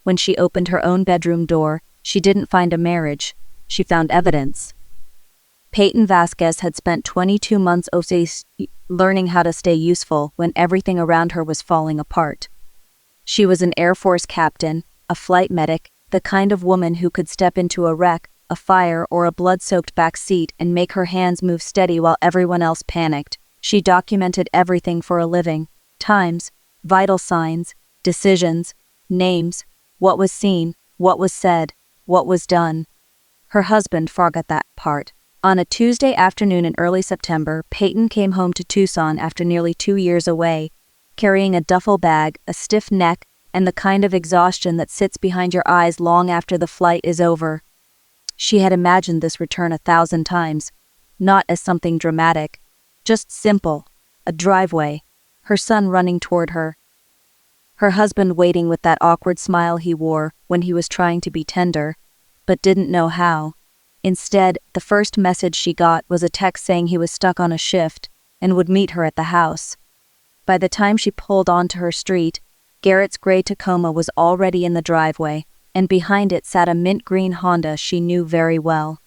When she opened her own bedroom door, she didn't find a marriage. She found evidence. Peyton Vasquez had spent 22 months learning how to stay useful when everything around her was falling apart. She was an Air Force captain, a flight medic, the kind of woman who could step into a wreck, a fire, or a blood-soaked back seat and make her hands move steady while everyone else panicked. She documented everything for a living: times, vital signs, decisions, names, what was seen, what was said, what was done. Her husband forgot that part. On a Tuesday afternoon in early September, Peyton came home to Tucson after nearly 2 years away, carrying a duffel bag, a stiff neck, and the kind of exhaustion that sits behind your eyes long after the flight is over. She had imagined this return 1,000 times, not as something dramatic, just simple, a driveway, her son running toward her, her husband waiting with that awkward smile he wore when he was trying to be tender, but didn't know how. Instead, the first message she got was a text saying he was stuck on a shift and would meet her at the house. By the time she pulled onto her street, Garrett's gray Tacoma was already in the driveway, and behind it sat a mint green Honda she knew very well.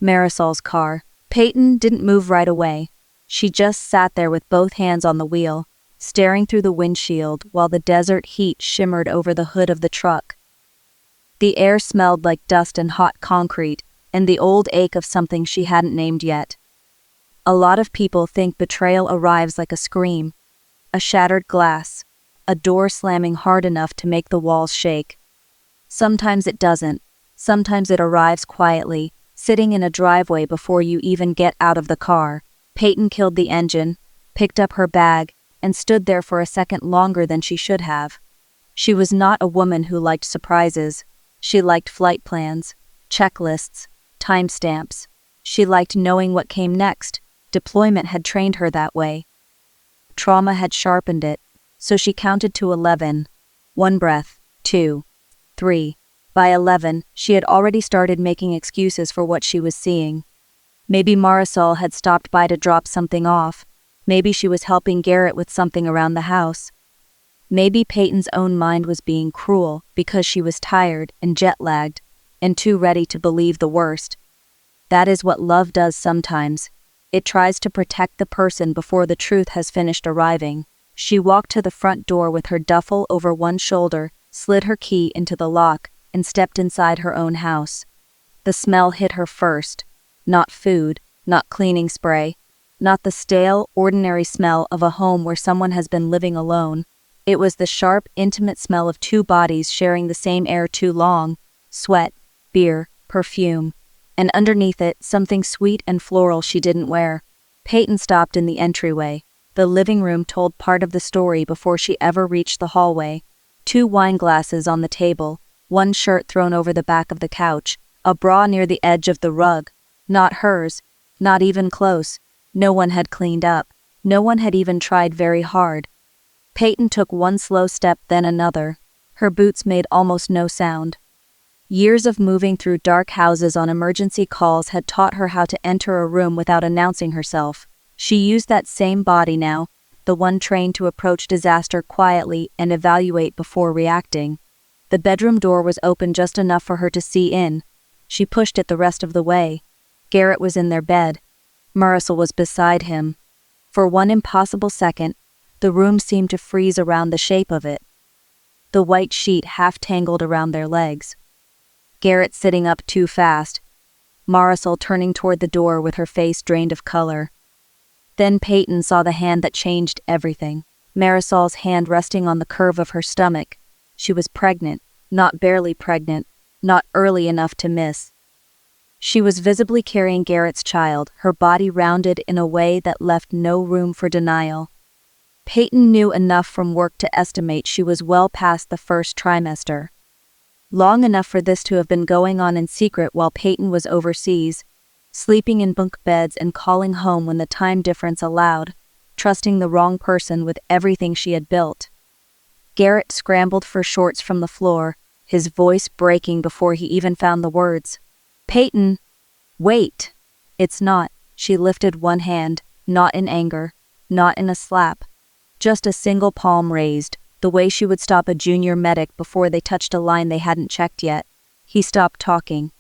Marisol's car. Peyton didn't move right away. She just sat there with both hands on the wheel, staring through the windshield while the desert heat shimmered over the hood of the truck. The air smelled like dust and hot concrete, and the old ache of something she hadn't named yet. A lot of people think betrayal arrives like a scream, a shattered glass, a door slamming hard enough to make the walls shake. Sometimes it doesn't. Sometimes it arrives quietly, sitting in a driveway before you even get out of the car. Peyton killed the engine, picked up her bag, and stood there for a second longer than she should have. She was not a woman who liked surprises. She liked flight plans, checklists, timestamps. She liked knowing what came next. Deployment had trained her that way. Trauma had sharpened it, so she counted to 11. 1 breath, 2, 3. By 11, she had already started making excuses for what she was seeing. Maybe Marisol had stopped by to drop something off. Maybe she was helping Garrett with something around the house. Maybe Peyton's own mind was being cruel because she was tired and jet-lagged and too ready to believe the worst. That is what love does sometimes. It tries to protect the person before the truth has finished arriving. She walked to the front door with her duffel over one shoulder, slid her key into the lock, and stepped inside her own house. The smell hit her first. Not food, not cleaning spray, not the stale, ordinary smell of a home where someone has been living alone. It was the sharp, intimate smell of two bodies sharing the same air too long: sweat, beer, perfume, and underneath it, something sweet and floral she didn't wear. Peyton stopped in the entryway. The living room told part of the story before she ever reached the hallway. 2 wine glasses on the table, one shirt thrown over the back of the couch, a bra near the edge of the rug. Not hers, not even close. No one had cleaned up. No one had even tried very hard. Peyton took one slow step, then another. Her boots made almost no sound. Years of moving through dark houses on emergency calls had taught her how to enter a room without announcing herself. She used that same body now, the one trained to approach disaster quietly and evaluate before reacting. The bedroom door was open just enough for her to see in. She pushed it the rest of the way. Garrett was in their bed. Marisol was beside him. For one impossible second, the room seemed to freeze around the shape of it. The white sheet half tangled around their legs. Garrett sitting up too fast. Marisol turning toward the door with her face drained of color. Then Peyton saw the hand that changed everything. Marisol's hand resting on the curve of her stomach. She was pregnant, not barely pregnant, not early enough to miss. She was visibly carrying Garrett's child, her body rounded in a way that left no room for denial. Peyton knew enough from work to estimate she was well past the first trimester. Long enough for this to have been going on in secret while Peyton was overseas, sleeping in bunk beds and calling home when the time difference allowed, trusting the wrong person with everything she had built. Garrett scrambled for shorts from the floor, his voice breaking before he even found the words. "Peyton, wait!" "It's not." She lifted one hand, not in anger, not in a slap, just a single palm raised, The way she would stop a junior medic before they touched a line they hadn't checked yet. He stopped talking.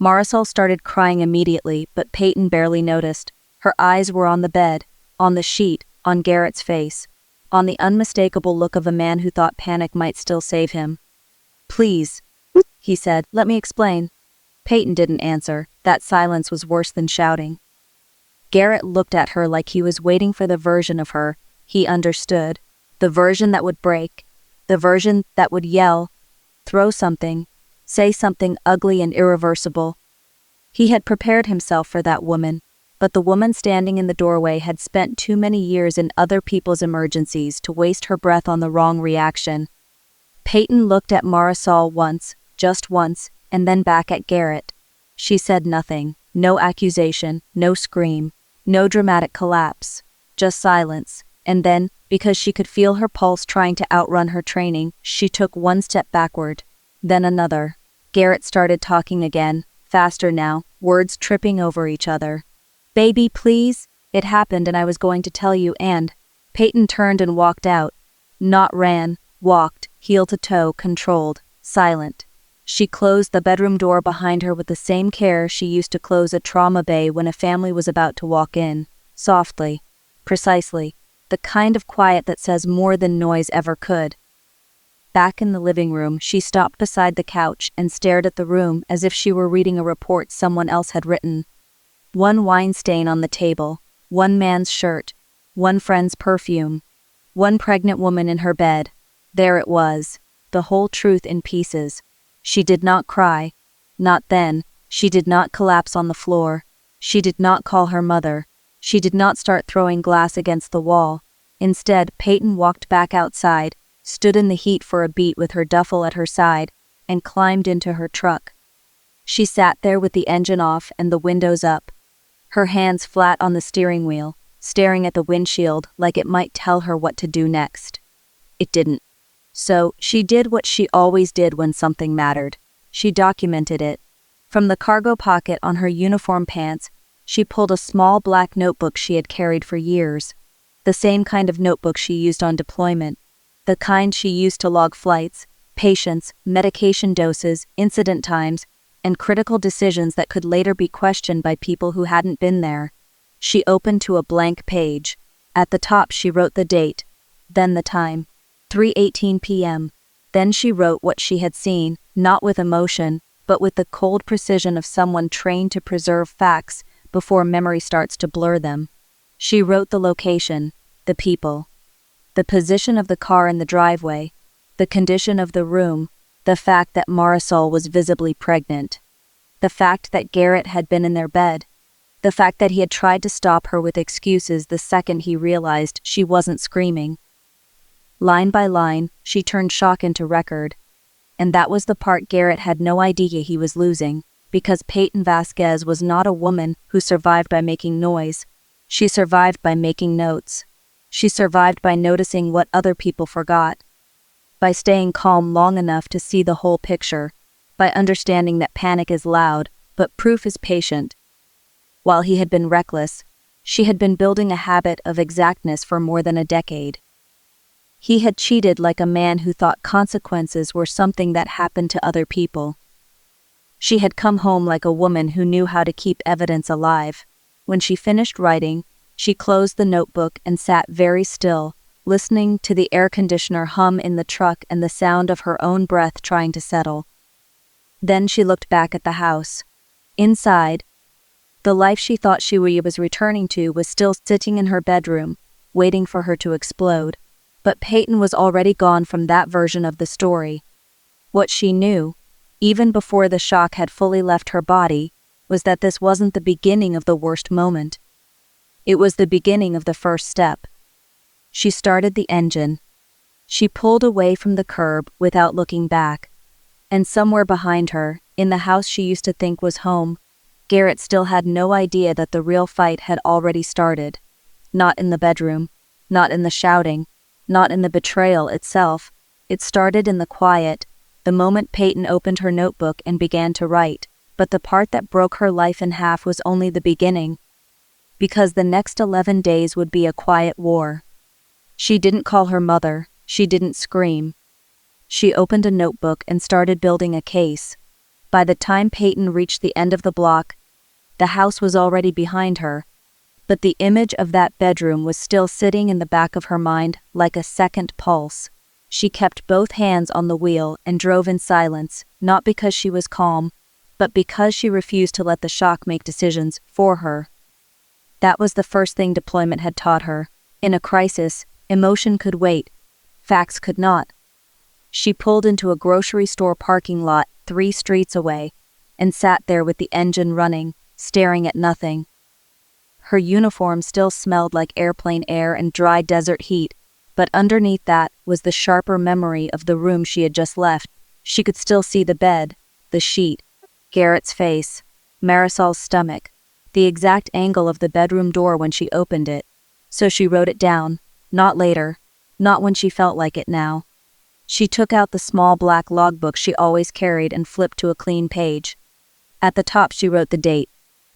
Marisol started crying immediately, but Peyton barely noticed. Her eyes were on the bed, on the sheet, on Garrett's face, on the unmistakable look of a man who thought panic might still save him. "Please," he said, "let me explain." Peyton didn't answer. That silence was worse than shouting. Garrett looked at her like he was waiting for the version of her he understood. The version that would break. The version that would yell, throw something, say something ugly and irreversible. He had prepared himself for that woman, but the woman standing in the doorway had spent too many years in other people's emergencies to waste her breath on the wrong reaction. Peyton looked at Marisol once, just once, and then back at Garrett. She said nothing, no accusation, no scream, no dramatic collapse, just silence, and then, because she could feel her pulse trying to outrun her training, she took one step backward, then another. Garrett started talking again, faster now, words tripping over each other. "Baby, please, it happened and I was going to tell you and..." Peyton turned and walked out. Not ran, walked, heel to toe, controlled, silent. She closed the bedroom door behind her with the same care she used to close a trauma bay when a family was about to walk in. Softly. Precisely. The kind of quiet that says more than noise ever could. Back in the living room, she stopped beside the couch and stared at the room as if she were reading a report someone else had written. One wine stain on the table, one man's shirt, one friend's perfume, one pregnant woman in her bed. There it was, the whole truth in pieces. She did not cry. Not then. She did not collapse on the floor. She did not call her mother. She did not start throwing glass against the wall. Instead, Peyton walked back outside, stood in the heat for a beat with her duffel at her side, and climbed into her truck. She sat there with the engine off and the windows up, her hands flat on the steering wheel, staring at the windshield like it might tell her what to do next. It didn't. So, she did what she always did when something mattered. She documented it. From the cargo pocket on her uniform pants, she pulled a small black notebook she had carried for years. The same kind of notebook she used on deployment. The kind she used to log flights, patients, medication doses, incident times, and critical decisions that could later be questioned by people who hadn't been there. She opened to a blank page. At the top she wrote the date, then the time. 3:18 p.m. Then she wrote what she had seen, not with emotion, but with the cold precision of someone trained to preserve facts before memory starts to blur them. She wrote the location, the people, the position of the car in the driveway, the condition of the room, the fact that Marisol was visibly pregnant, the fact that Garrett had been in their bed, the fact that he had tried to stop her with excuses the second he realized she wasn't screaming. Line by line, she turned shock into record. And that was the part Garrett had no idea he was losing, because Peyton Vasquez was not a woman who survived by making noise. She survived by making notes. She survived by noticing what other people forgot, by staying calm long enough to see the whole picture, by understanding that panic is loud, but proof is patient. While he had been reckless, she had been building a habit of exactness for more than a decade. He had cheated like a man who thought consequences were something that happened to other people. She had come home like a woman who knew how to keep evidence alive. When she finished writing, she closed the notebook and sat very still, listening to the air conditioner hum in the truck and the sound of her own breath trying to settle. Then she looked back at the house. Inside, the life she thought she was returning to was still sitting in her bedroom, waiting for her to explode. But Peyton was already gone from that version of the story. What she knew, even before the shock had fully left her body, was that this wasn't the beginning of the worst moment. It was the beginning of the first step. She started the engine. She pulled away from the curb without looking back. And somewhere behind her, in the house she used to think was home, Garrett still had no idea that the real fight had already started. Not in the bedroom, not in the shouting, not in the betrayal itself. It started in the quiet, the moment Peyton opened her notebook and began to write. But the part that broke her life in half was only the beginning. Because the next 11 days would be a quiet war. She didn't call her mother. She didn't scream. She opened a notebook and started building a case. By the time Peyton reached the end of the block, the house was already behind her, but the image of that bedroom was still sitting in the back of her mind like a second pulse. She kept both hands on the wheel and drove in silence, not because she was calm, but because she refused to let the shock make decisions for her. That was the first thing deployment had taught her. In a crisis, emotion could wait, facts could not. She pulled into a grocery store parking lot 3 streets away and sat there with the engine running, staring at nothing. Her uniform still smelled like airplane air and dry desert heat, but underneath that was the sharper memory of the room she had just left. She could still see the bed, the sheet, Garrett's face, Marisol's stomach, the exact angle of the bedroom door when she opened it. So she wrote it down, not later, not when she felt like it now. She took out the small black logbook she always carried and flipped to a clean page. At the top she wrote the date,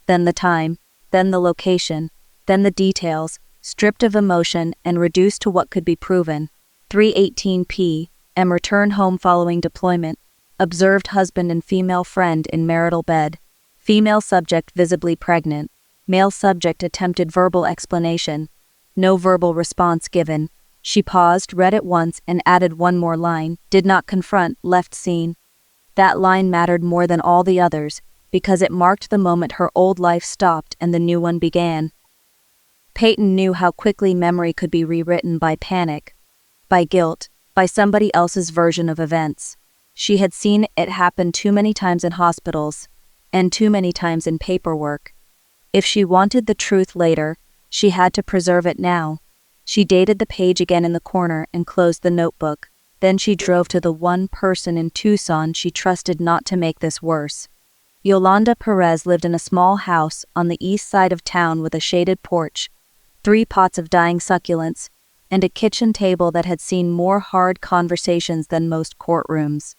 then the time, then the location, then the details, stripped of emotion and reduced to what could be proven. 3:18 p.m. Return home following deployment. Observed husband and female friend in marital bed. Female subject visibly pregnant. Male subject attempted verbal explanation. No verbal response given. She paused, read it once, and added one more line. Did not confront, left scene. That line mattered more than all the others, because it marked the moment her old life stopped and the new one began. Peyton knew how quickly memory could be rewritten by panic, by guilt, by somebody else's version of events. She had seen it happen too many times in hospitals, and too many times in paperwork. If she wanted the truth later, she had to preserve it now. She dated the page again in the corner and closed the notebook. Then she drove to the one person in Tucson she trusted not to make this worse. Yolanda Perez lived in a small house on the east side of town with a shaded porch, 3 pots of dying succulents, and a kitchen table that had seen more hard conversations than most courtrooms.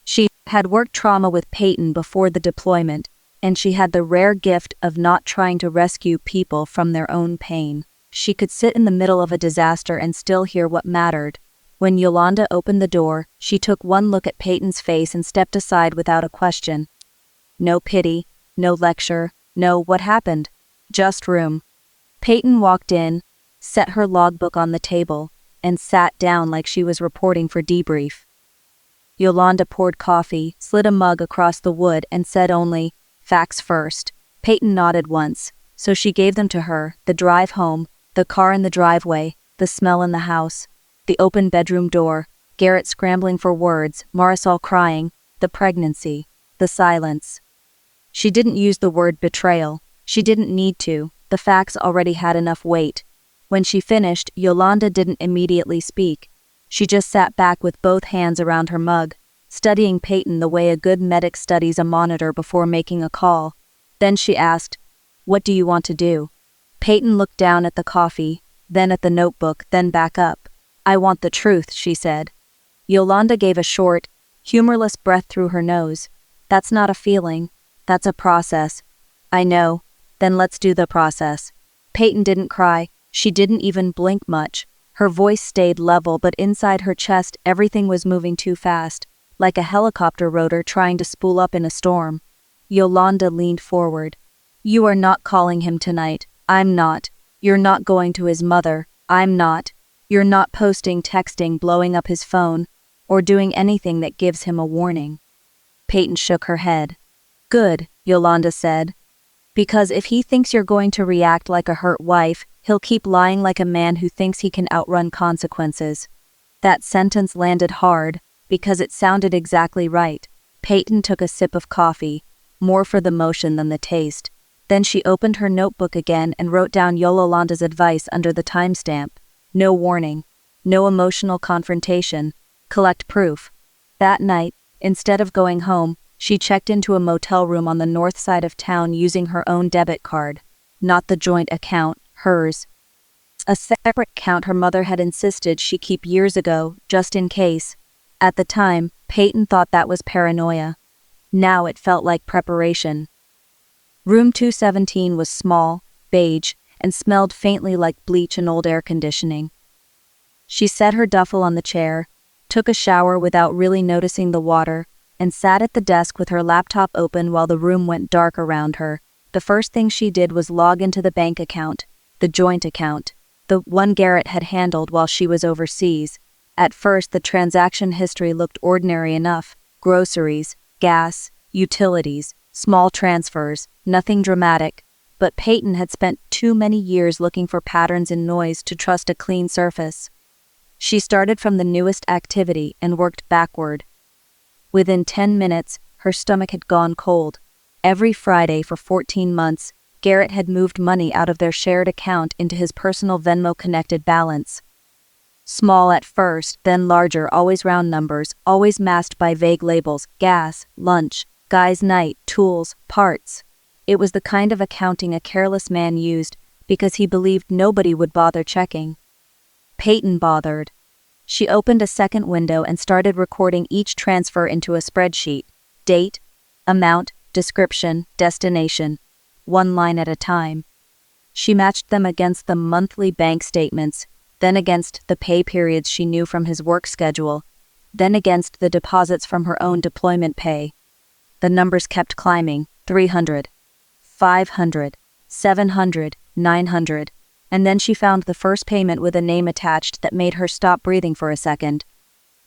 She had worked trauma with Peyton before the deployment, and she had the rare gift of not trying to rescue people from their own pain. She could sit in the middle of a disaster and still hear what mattered. When Yolanda opened the door, she took one look at Peyton's face and stepped aside without a question. No pity, no lecture, no what happened, just room. Peyton walked in, set her logbook on the table, and sat down like she was reporting for debrief. Yolanda poured coffee, slid a mug across the wood, and said only, "Facts first." Peyton nodded once, so she gave them to her: the drive home, the car in the driveway, the smell in the house, the open bedroom door, Garrett scrambling for words, Marisol crying, the pregnancy, the silence. She didn't use the word betrayal. She didn't need to. The facts already had enough weight. When she finished, Yolanda didn't immediately speak. She just sat back with both hands around her mug, studying Peyton the way a good medic studies a monitor before making a call. Then she asked, "What do you want to do?" Peyton looked down at the coffee, then at the notebook, then back up. "I want the truth," she said. Yolanda gave a short, humorless breath through her nose. "That's not a feeling. That's a process." "I know. Then let's do the process." Peyton didn't cry. She didn't even blink much. Her voice stayed level, but inside her chest everything was moving too fast, like a helicopter rotor trying to spool up in a storm. Yolanda leaned forward. "You are not calling him tonight. I'm not. You're not going to his mother. I'm not. You're not posting, texting, blowing up his phone, or doing anything that gives him a warning." Peyton shook her head. "Good," Yolanda said. "Because if he thinks you're going to react like a hurt wife, he'll keep lying like a man who thinks he can outrun consequences." That sentence landed hard, because it sounded exactly right. Peyton took a sip of coffee, more for the motion than the taste. Then she opened her notebook again and wrote down Yolanda's advice under the timestamp. No warning. No emotional confrontation. Collect proof. That night, instead of going home, she checked into a motel room on the north side of town using her own debit card. Not the joint account, hers. A separate account her mother had insisted she keep years ago, just in case. At the time, Peyton thought that was paranoia. Now it felt like preparation. Room 217 was small, beige, and smelled faintly like bleach and old air conditioning. She set her duffel on the chair, took a shower without really noticing the water, and sat at the desk with her laptop open while the room went dark around her. The first thing she did was log into the bank account, the joint account, the one Garrett had handled while she was overseas. At first, the transaction history looked ordinary enough: groceries, gas, utilities, small transfers, nothing dramatic. But Peyton had spent too many years looking for patterns in noise to trust a clean surface. She started from the newest activity and worked backward. Within 10 minutes, her stomach had gone cold. Every Friday for 14 months, Garrett had moved money out of their shared account into his personal Venmo-connected balance. Small at first, then larger, always round numbers, always masked by vague labels: gas, lunch, guy's night, tools, parts. It was the kind of accounting a careless man used because he believed nobody would bother checking. Peyton bothered. She opened a second window and started recording each transfer into a spreadsheet: date, amount, description, destination, one line at a time. She matched them against the monthly bank statements, then against the pay periods she knew from his work schedule, then against the deposits from her own deployment pay. The numbers kept climbing: 300, 500, 700, 900, and then she found the first payment with a name attached that made her stop breathing for a second.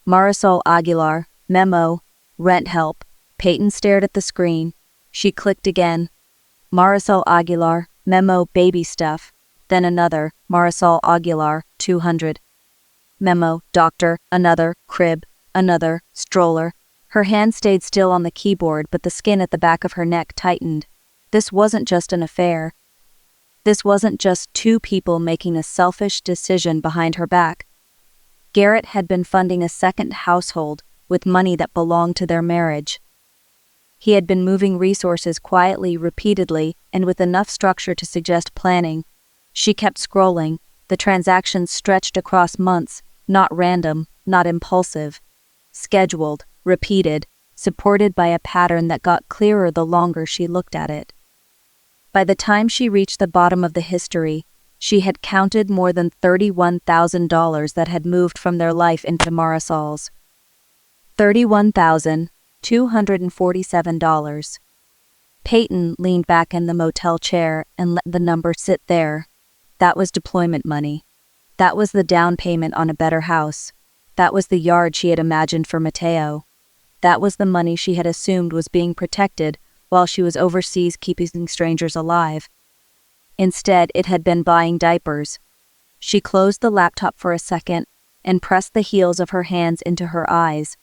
Marisol Aguilar, memo, rent help. Peyton stared at the screen. She clicked again. Marisol Aguilar, memo, baby stuff. Then another: Marisol Aguilar, 200. Memo, doctor. Another: crib. Another: stroller. Her hand stayed still on the keyboard, but the skin at the back of her neck tightened. This wasn't just an affair. This wasn't just two people making a selfish decision behind her back. Garrett had been funding a second household with money that belonged to their marriage. He had been moving resources quietly, repeatedly, and with enough structure to suggest planning. She kept scrolling. The transactions stretched across months, not random, not impulsive. Scheduled, repeated, supported by a pattern that got clearer the longer she looked at it. By the time she reached the bottom of the history, she had counted more than $31,000 that had moved from their life into Marisol's. $31,247. Peyton leaned back in the motel chair and let the number sit there. That was deployment money. That was the down payment on a better house. That was the yard she had imagined for Mateo. That was the money she had assumed was being protected while she was overseas keeping strangers alive. Instead, it had been buying diapers. She closed the laptop for a second and pressed the heels of her hands into her eyes.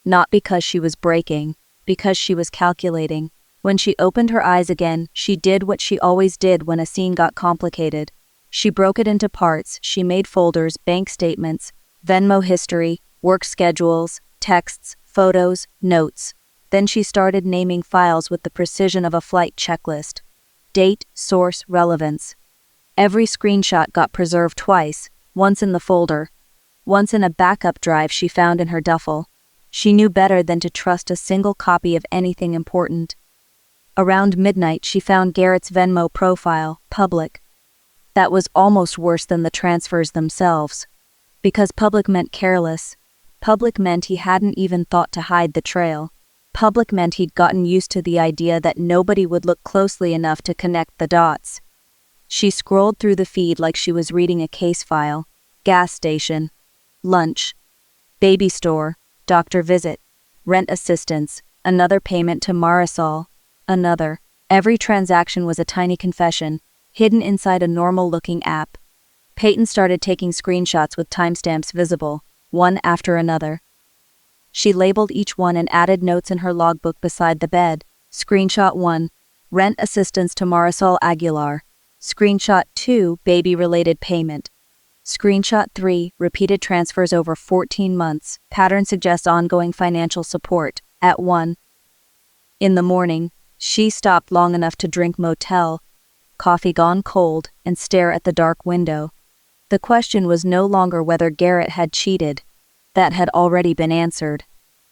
Not because she was breaking, because she was calculating. When she opened her eyes again, she did what she always did when a scene got complicated. She broke it into parts. She made folders: bank statements, Venmo history, work schedules, texts, photos, notes. Then she started naming files with the precision of a flight checklist: date, source, relevance. Every screenshot got preserved twice, once in the folder, once in a backup drive she found in her duffel. She knew better than to trust a single copy of anything important. Around midnight, she found Garrett's Venmo profile, public. That was almost worse than the transfers themselves. Because public meant careless. Public meant he hadn't even thought to hide the trail. Public meant he'd gotten used to the idea that nobody would look closely enough to connect the dots. She scrolled through the feed like she was reading a case file. Gas station. Lunch. Baby store. Doctor visit. Rent assistance. Another payment to Marisol. Another. Every transaction was a tiny confession, hidden inside a normal-looking app. Peyton started taking screenshots with timestamps visible, one after another. She labeled each one and added notes in her logbook beside the bed. Screenshot 1, rent assistance to Marisol Aguilar. Screenshot 2, baby-related payment. Screenshot 3, repeated transfers over 14 months. Pattern suggests ongoing financial support. At 1 in the morning, she stopped long enough to drink motel, coffee gone cold, and stare at the dark window. The question was no longer whether Garrett had cheated. That had already been answered.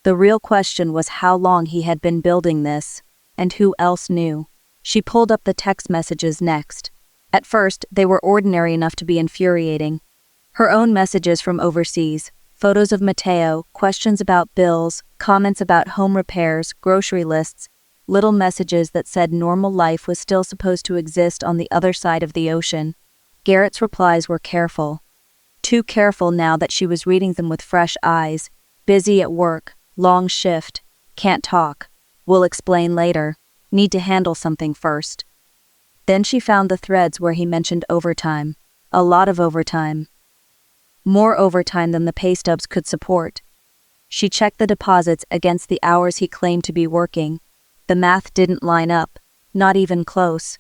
The real question was how long he had been building this, and who else knew. She pulled up the text messages next. At first, they were ordinary enough to be infuriating. Her own messages from overseas, photos of Mateo, questions about bills, comments about home repairs, grocery lists, little messages that said normal life was still supposed to exist on the other side of the ocean. Garrett's replies were careful. Too careful now that she was reading them with fresh eyes. Busy at work, long shift, can't talk. Will explain later. Need to handle something first. Then she found the threads where he mentioned overtime. A lot of overtime. More overtime than the pay stubs could support. She checked the deposits against the hours he claimed to be working. The math didn't line up, not even close.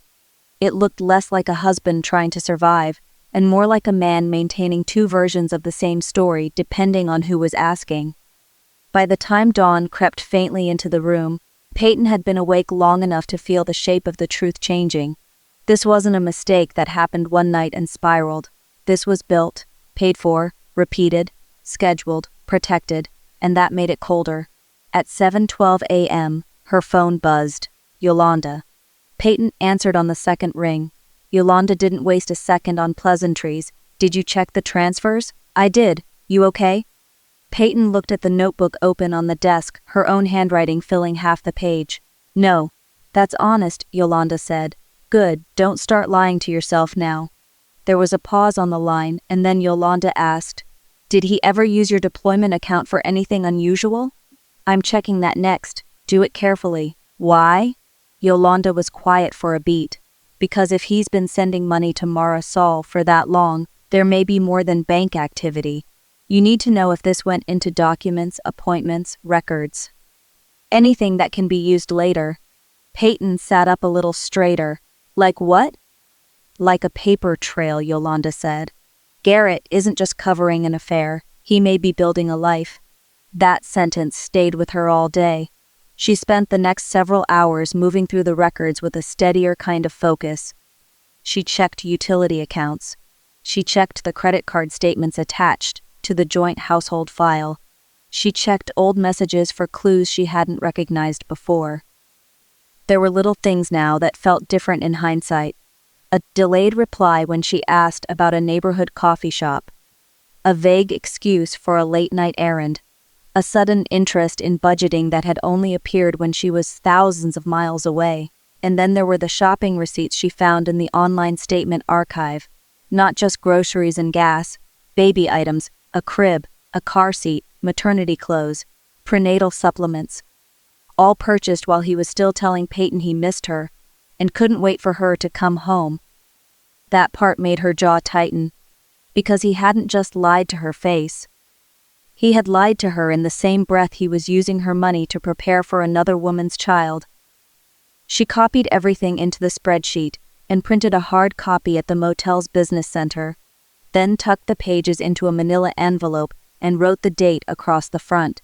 It looked less like a husband trying to survive, and more like a man maintaining two versions of the same story depending on who was asking. By the time dawn crept faintly into the room, Peyton had been awake long enough to feel the shape of the truth changing. This wasn't a mistake that happened one night and spiraled. This was built, paid for, repeated, scheduled, protected, and that made it colder. At 7:12 a.m., her phone buzzed. Yolanda. Peyton answered on the second ring. Yolanda didn't waste a second on pleasantries. Did you check the transfers? I did. You okay? Peyton looked at the notebook open on the desk, her own handwriting filling half the page. No. That's honest, Yolanda said. Good, don't start lying to yourself now. There was a pause on the line, and then Yolanda asked, Did he ever use your deployment account for anything unusual? I'm checking that next. Do it carefully. Why? Yolanda was quiet for a beat. Because if he's been sending money to Marisol for that long, there may be more than bank activity. You need to know if this went into documents, appointments, records. Anything that can be used later. Peyton sat up a little straighter. Like what? Like a paper trail, Yolanda said. Garrett isn't just covering an affair. He may be building a life. That sentence stayed with her all day. She spent the next several hours moving through the records with a steadier kind of focus. She checked utility accounts. She checked the credit card statements attached to the joint household file. She checked old messages for clues she hadn't recognized before. There were little things now that felt different in hindsight. A delayed reply when she asked about a neighborhood coffee shop. A vague excuse for a late-night errand. A sudden interest in budgeting that had only appeared when she was thousands of miles away. And then there were the shopping receipts she found in the online statement archive. Not just groceries and gas, baby items, a crib, a car seat, maternity clothes, prenatal supplements. All purchased while he was still telling Peyton he missed her, and couldn't wait for her to come home. That part made her jaw tighten, because he hadn't just lied to her face. He had lied to her in the same breath he was using her money to prepare for another woman's child. She copied everything into the spreadsheet and printed a hard copy at the motel's business center, then tucked the pages into a manila envelope and wrote the date across the front.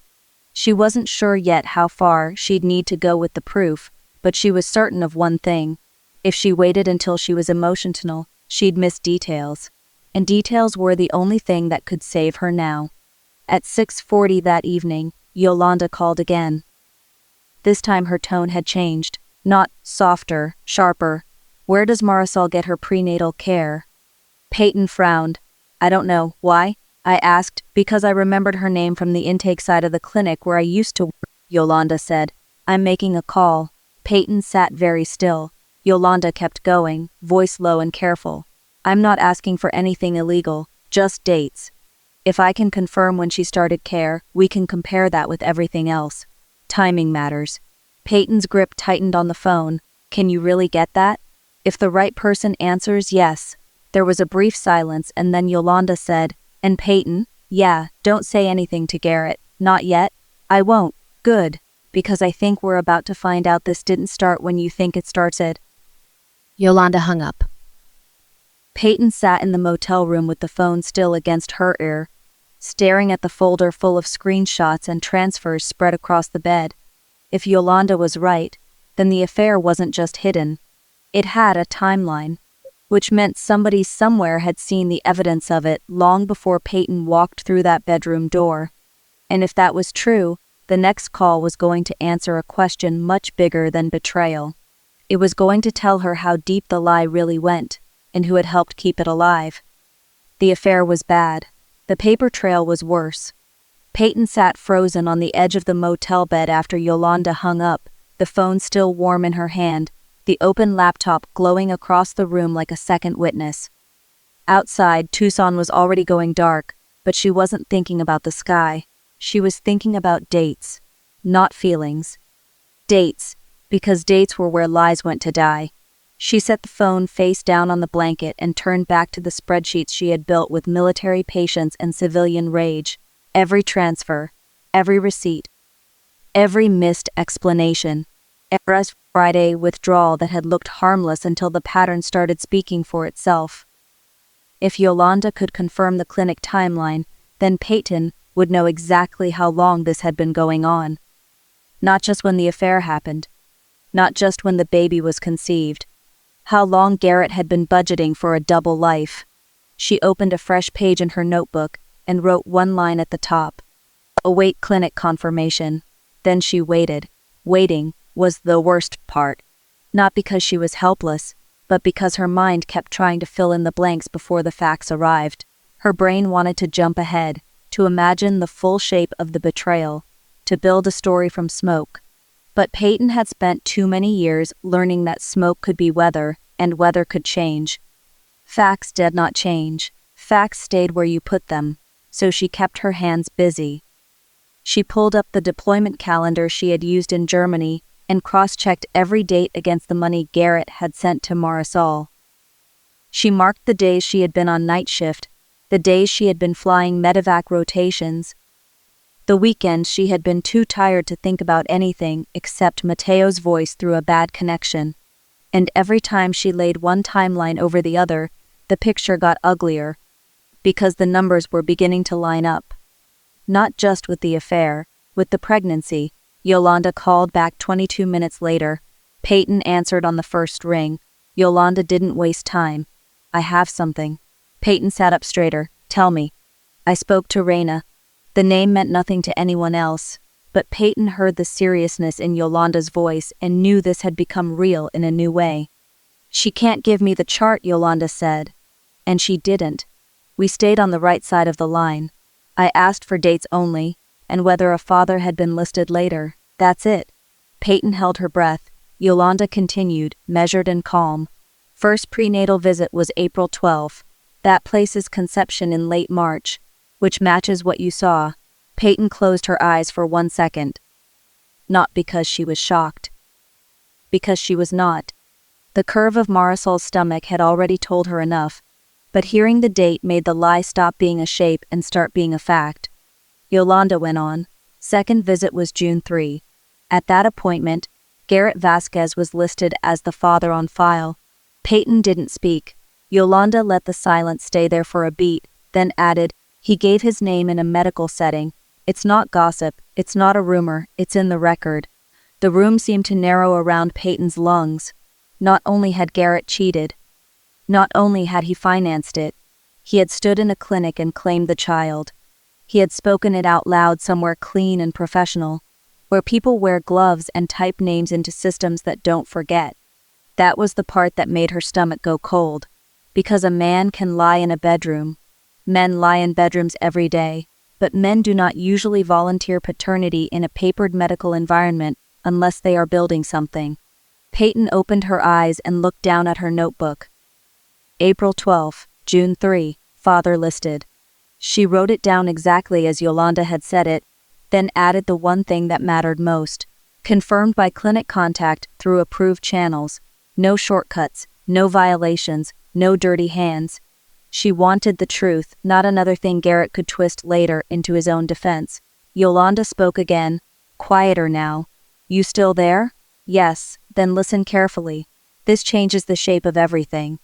She wasn't sure yet how far she'd need to go with the proof, but she was certain of one thing. If she waited until she was emotional, she'd miss details. And details were the only thing that could save her now. At 6:40 that evening, Yolanda called again. This time her tone had changed. Not softer, sharper. Where does Marisol get her prenatal care? Peyton frowned. I don't know. Why? I asked, because I remembered her name from the intake side of the clinic where I used to work, Yolanda said. I'm making a call. Peyton sat very still. Yolanda kept going, voice low and careful. I'm not asking for anything illegal, just dates. If I can confirm when she started care, we can compare that with everything else. Timing matters. Peyton's grip tightened on the phone. Can you really get that? If the right person answers, yes. There was a brief silence, and then Yolanda said, And Peyton? Yeah, don't say anything to Garrett. Not yet. I won't. Good. Because I think we're about to find out this didn't start when you think it started. Yolanda hung up. Peyton sat in the motel room with the phone still against her ear, staring at the folder full of screenshots and transfers spread across the bed. If Yolanda was right, then the affair wasn't just hidden. It had a timeline, which meant somebody somewhere had seen the evidence of it long before Peyton walked through that bedroom door. And if that was true, the next call was going to answer a question much bigger than betrayal. It was going to tell her how deep the lie really went, and who had helped keep it alive. The affair was bad. The paper trail was worse. Peyton sat frozen on the edge of the motel bed after Yolanda hung up, the phone still warm in her hand, the open laptop glowing across the room like a second witness. Outside, Tucson was already going dark, but she wasn't thinking about the sky. She was thinking about dates, not feelings. Dates, because dates were where lies went to die. She set the phone face down on the blanket and turned back to the spreadsheets she had built with military patience and civilian rage. Every transfer, every receipt, every missed explanation, every Friday withdrawal that had looked harmless until the pattern started speaking for itself. If Yolanda could confirm the clinic timeline, then Peyton would know exactly how long this had been going on. Not just when the affair happened, not just when the baby was conceived. How long Garrett had been budgeting for a double life. She opened a fresh page in her notebook and wrote one line at the top. Await clinic confirmation. Then she waited. Waiting was the worst part. Not because she was helpless, but because her mind kept trying to fill in the blanks before the facts arrived. Her brain wanted to jump ahead, to imagine the full shape of the betrayal, to build a story from smoke. But Peyton had spent too many years learning that smoke could be weather, and weather could change. Facts did not change. Facts stayed where you put them, so she kept her hands busy. She pulled up the deployment calendar she had used in Germany and cross-checked every date against the money Garrett had sent to Marisol. She marked the days she had been on night shift, the days she had been flying medevac rotations, the weekends she had been too tired to think about anything except Mateo's voice through a bad connection. And every time she laid one timeline over the other, the picture got uglier, because the numbers were beginning to line up. Not just with the affair, with the pregnancy. Yolanda called back 22 minutes later. Peyton answered on the first ring. Yolanda didn't waste time. I have something. Peyton sat up straighter. Tell me. I spoke to Raina. The name meant nothing to anyone else, but Peyton heard the seriousness in Yolanda's voice and knew this had become real in a new way. She can't give me the chart, Yolanda said. And she didn't. We stayed on the right side of the line. I asked for dates only, and whether a father had been listed later. That's it. Peyton held her breath. Yolanda continued, measured and calm. First prenatal visit was April 12th. That places conception in late March, which matches what you saw. Peyton closed her eyes for 1 second. Not because she was shocked. Because she was not. The curve of Marisol's stomach had already told her enough, but hearing the date made the lie stop being a shape and start being a fact. Yolanda went on. Second visit was June 3. At that appointment, Garrett Vasquez was listed as the father on file. Peyton didn't speak. Yolanda let the silence stay there for a beat, then added, he gave his name in a medical setting. It's not gossip, it's not a rumor, it's in the record. The room seemed to narrow around Peyton's lungs. Not only had Garrett cheated, not only had he financed it, he had stood in a clinic and claimed the child. He had spoken it out loud somewhere clean and professional, where people wear gloves and type names into systems that don't forget. That was the part that made her stomach go cold. Because a man can lie in a bedroom. Men lie in bedrooms every day, but men do not usually volunteer paternity in a papered medical environment unless they are building something. Peyton opened her eyes and looked down at her notebook. April 12, June 3, father listed. She wrote it down exactly as Yolanda had said it, then added the one thing that mattered most. Confirmed by clinic contact through approved channels. No shortcuts, no violations, no dirty hands. She wanted the truth, not another thing Garrett could twist later into his own defense. Yolanda spoke again, quieter now. You still there? Yes, then listen carefully. This changes the shape of everything.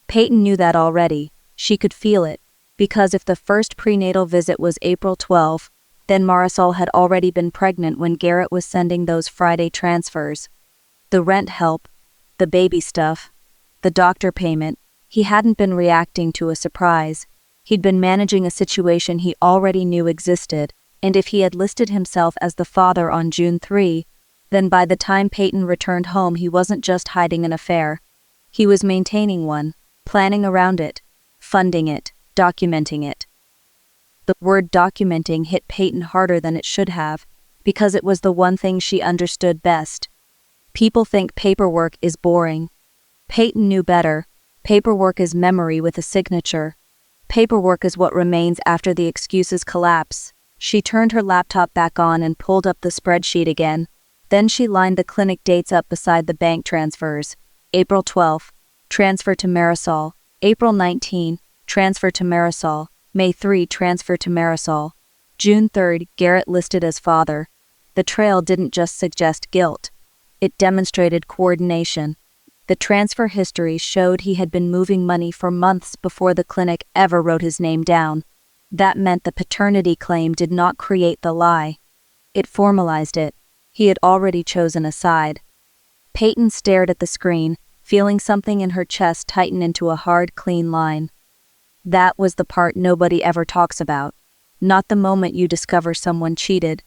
Peyton knew that already. She could feel it, because if the first prenatal visit was April 12, then Marisol had already been pregnant when Garrett was sending those Friday transfers. The rent help, the baby stuff, the doctor payment. He hadn't been reacting to a surprise. He'd been managing a situation he already knew existed, and if he had listed himself as the father on June 3, then by the time Peyton returned home he wasn't just hiding an affair. He was maintaining one, planning around it, funding it, documenting it. The word documenting hit Peyton harder than it should have, because it was the one thing she understood best. People think paperwork is boring. Peyton knew better. Paperwork is memory with a signature. Paperwork is what remains after the excuses collapse. She turned her laptop back on and pulled up the spreadsheet again. Then she lined the clinic dates up beside the bank transfers. April 12, transfer to Marisol. April 19, transfer to Marisol. May 3, transfer to Marisol. June 3, Garrett listed as father. The trail didn't just suggest guilt. It demonstrated coordination. The transfer history showed he had been moving money for months before the clinic ever wrote his name down. That meant the paternity claim did not create the lie. It formalized it. He had already chosen a side. Peyton stared at the screen, feeling something in her chest tighten into a hard, clean line. That was the part nobody ever talks about. Not the moment you discover someone cheated,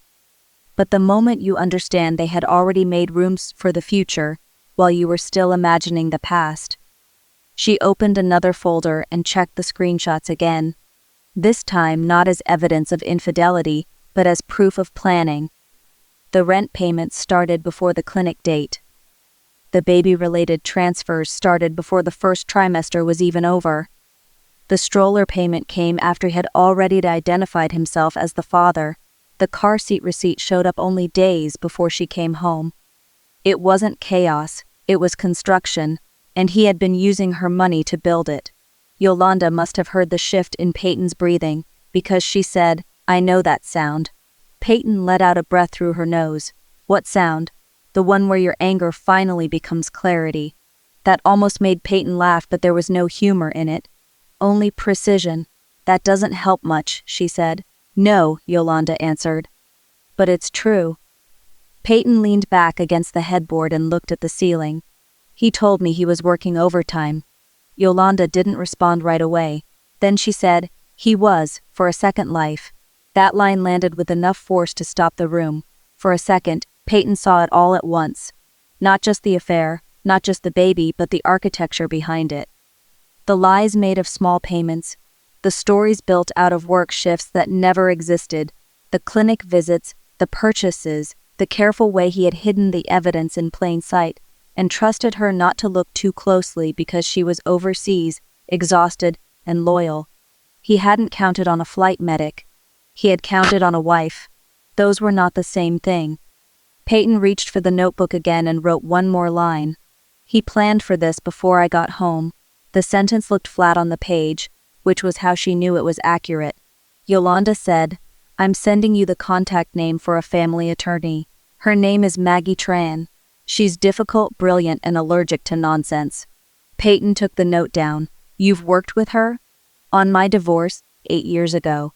but the moment you understand they had already made rooms for the future while you were still imagining the past. She opened another folder and checked the screenshots again. This time not as evidence of infidelity, but as proof of planning. The rent payments started before the clinic date. The baby-related transfers started before the first trimester was even over. The stroller payment came after he had already identified himself as the father. The car seat receipt showed up only days before she came home. It wasn't chaos, it was construction, and he had been using her money to build it. Yolanda must have heard the shift in Peyton's breathing, because she said, "I know that sound." Peyton let out a breath through her nose. What sound? The one where your anger finally becomes clarity. That almost made Peyton laugh, but there was no humor in it. Only precision. That doesn't help much, she said. No, Yolanda answered. But it's true. Peyton leaned back against the headboard and looked at the ceiling. He told me he was working overtime. Yolanda didn't respond right away. Then she said, he was, for a second life. That line landed with enough force to stop the room. For a second, Peyton saw it all at once. Not just the affair, not just the baby, but the architecture behind it. The lies made of small payments, the stories built out of work shifts that never existed, the clinic visits, the purchases, the careful way he had hidden the evidence in plain sight, and trusted her not to look too closely because she was overseas, exhausted, and loyal. He hadn't counted on a flight medic. He had counted on a wife. Those were not the same thing. Peyton reached for the notebook again and wrote one more line. He planned for this before I got home. The sentence looked flat on the page, which was how she knew it was accurate. Yolanda said, I'm sending you the contact name for a family attorney. Her name is Maggie Tran. She's difficult, brilliant, and allergic to nonsense. Peyton took the note down. You've worked with her? On my divorce, 8 years ago.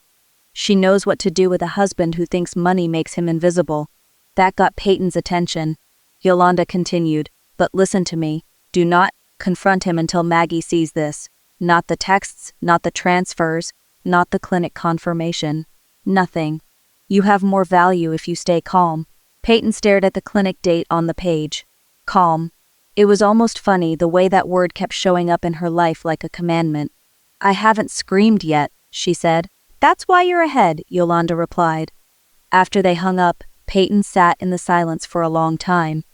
She knows what to do with a husband who thinks money makes him invisible. That got Peyton's attention. Yolanda continued, but listen to me. Do not confront him until Maggie sees this. Not the texts, not the transfers, not the clinic confirmation. Nothing. You have more value if you stay calm. Peyton stared at the clinic date on the page. Calm. It was almost funny the way that word kept showing up in her life like a commandment. I haven't screamed yet, she said. That's why you're ahead, Yolanda replied. After they hung up, Peyton sat in the silence for a long time.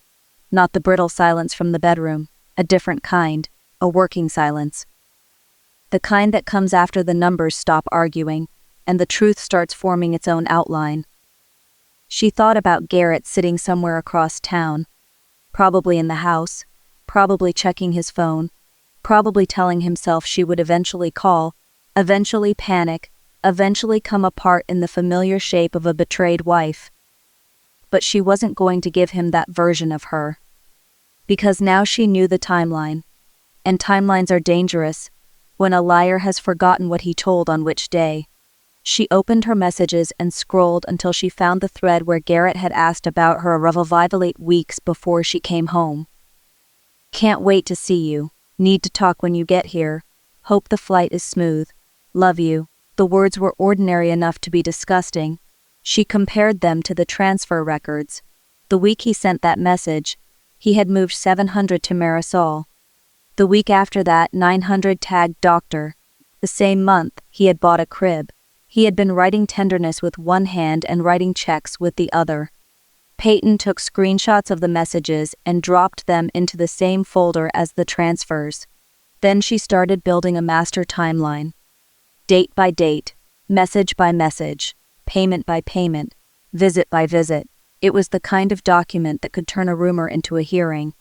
Not the brittle silence from the bedroom, a different kind, a working silence. The kind that comes after the numbers stop arguing, and the truth starts forming its own outline. She thought about Garrett sitting somewhere across town, probably in the house, probably checking his phone, probably telling himself she would eventually call, eventually panic, eventually come apart in the familiar shape of a betrayed wife. But she wasn't going to give him that version of her. Because now she knew the timeline. And timelines are dangerous, when a liar has forgotten what he told on which day. She opened her messages and scrolled until she found the thread where Garrett had asked about her arrival 8 weeks before she came home. Can't wait to see you. Need to talk when you get here. Hope the flight is smooth. Love you. The words were ordinary enough to be disgusting. She compared them to the transfer records. The week he sent that message, he had moved 700 to Marisol. The week after that, 900 tagged doctor. The same month, he had bought a crib. He had been writing tenderness with one hand and writing checks with the other. Peyton took screenshots of the messages and dropped them into the same folder as the transfers. Then she started building a master timeline. Date by date, message by message, payment by payment, visit by visit. It was the kind of document that could turn a rumor into a hearing.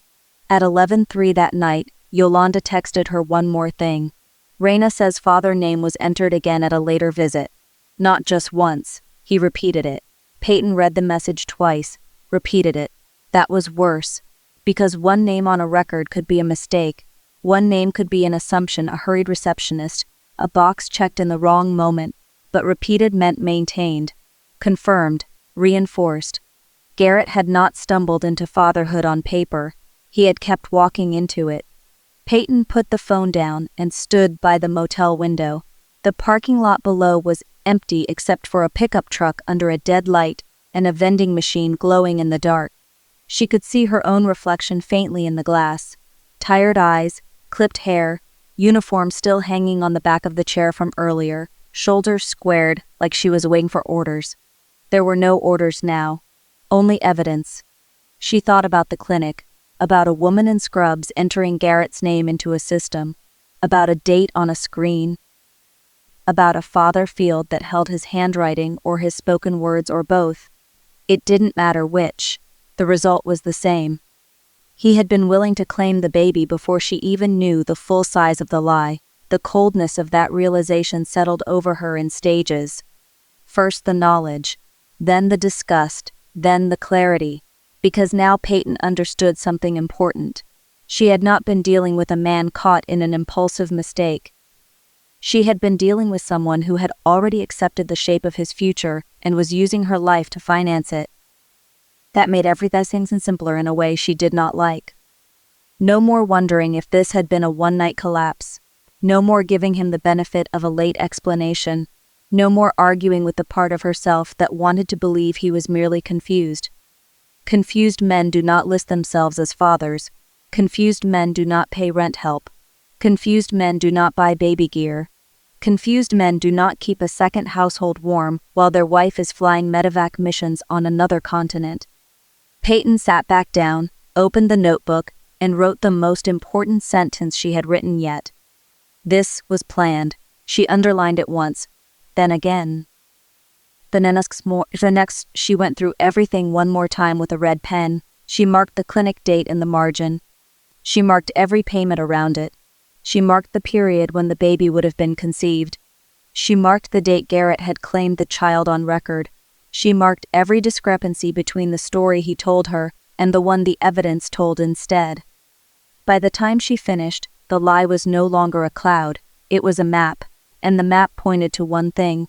At 11:03 that night, Yolanda texted her one more thing. Reina says father name was entered again at a later visit. Not just once, he repeated it. Peyton read the message twice, repeated it. That was worse. Because one name on a record could be a mistake. One name could be an assumption, a hurried receptionist, a box checked in the wrong moment, but repeated meant maintained, confirmed, reinforced. Garrett had not stumbled into fatherhood on paper. He had kept walking into it. Peyton put the phone down and stood by the motel window. The parking lot below was empty except for a pickup truck under a dead light and a vending machine glowing in the dark. She could see her own reflection faintly in the glass. Tired eyes, clipped hair, uniform still hanging on the back of the chair from earlier, shoulders squared like she was waiting for orders. There were no orders now, only evidence. She thought about the clinic, about a woman in scrubs entering Garrett's name into a system, about a date on a screen, about a father field that held his handwriting or his spoken words or both. It didn't matter which. The result was the same. He had been willing to claim the baby before she even knew the full size of the lie. The coldness of that realization settled over her in stages. First the knowledge, then the disgust, then the clarity. Because now Peyton understood something important. She had not been dealing with a man caught in an impulsive mistake. She had been dealing with someone who had already accepted the shape of his future and was using her life to finance it. That made everything simpler in a way she did not like. No more wondering if this had been a one-night collapse. No more giving him the benefit of a late explanation. No more arguing with the part of herself that wanted to believe he was merely confused. Confused men do not list themselves as fathers. Confused men do not pay rent help. Confused men do not buy baby gear. Confused men do not keep a second household warm while their wife is flying medevac missions on another continent. Peyton sat back down, opened the notebook, and wrote the most important sentence she had written yet. This was planned. She underlined it once, then again. The next, she went through everything one more time with a red pen. She marked the clinic date in the margin. She marked every payment around it. She marked the period when the baby would have been conceived. She marked the date Garrett had claimed the child on record. She marked every discrepancy between the story he told her and the one the evidence told instead. By the time she finished, the lie was no longer a cloud, it was a map, and the map pointed to one thing.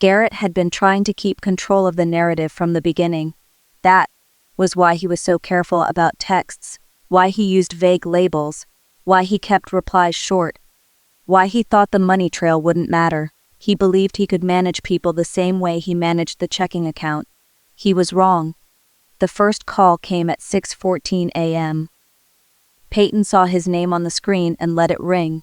Garrett had been trying to keep control of the narrative from the beginning. That was why he was so careful about texts, why he used vague labels, why he kept replies short, why he thought the money trail wouldn't matter. He believed he could manage people the same way he managed the checking account. He was wrong. The first call came at 6:14 a.m. Peyton saw his name on the screen and let it ring.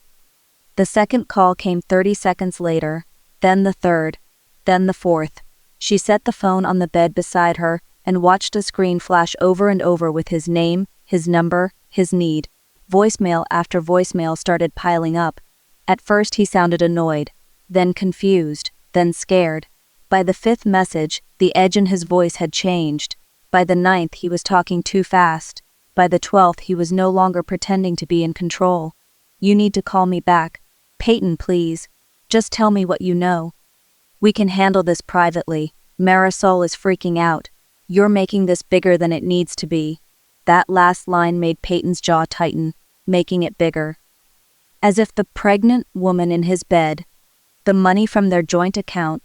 The second call came 30 seconds later, then the third, then the fourth. She set the phone on the bed beside her and watched the screen flash over and over with his name, his number, his need. Voicemail after voicemail started piling up. At first he sounded annoyed, then confused, then scared. By the fifth message, the edge in his voice had changed. By the ninth, he was talking too fast. By the 12th, he was no longer pretending to be in control. You need to call me back. Peyton, please. Just tell me what you know. We can handle this privately. Marisol is freaking out. You're making this bigger than it needs to be. That last line made Peyton's jaw tighten, making it bigger. As if the pregnant woman in his bed, the money from their joint account,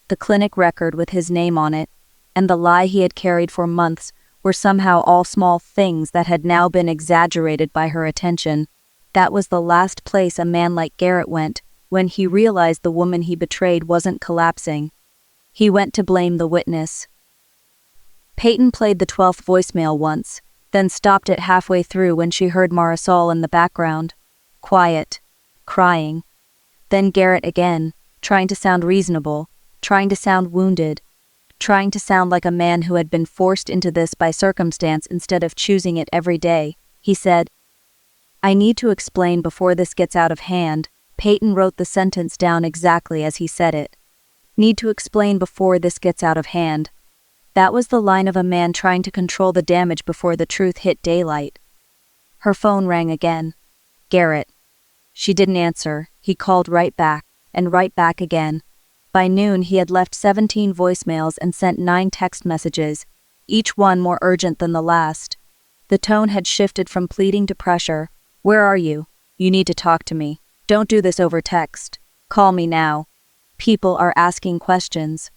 the clinic record with his name on it, and the lie he had carried for months were somehow all small things that had now been exaggerated by her attention. That was the last place a man like Garrett went when he realized the woman he betrayed wasn't collapsing. He went to blame the witness. Peyton played the 12th voicemail once, then stopped it halfway through when she heard Marisol in the background. Quiet. Crying. Then Garrett again, trying to sound reasonable, trying to sound wounded, trying to sound like a man who had been forced into this by circumstance instead of choosing it every day. He said, "I need to explain before this gets out of hand." Peyton wrote the sentence down exactly as he said it. Need to explain before this gets out of hand. That was the line of a man trying to control the damage before the truth hit daylight. Her phone rang again. Garrett. She didn't answer. He called right back, and right back again. By noon he had left 17 voicemails and sent 9 text messages, each one more urgent than the last. The tone had shifted from pleading to pressure. "Where are you? You need to talk to me. Don't do this over text. Call me now. People are asking questions.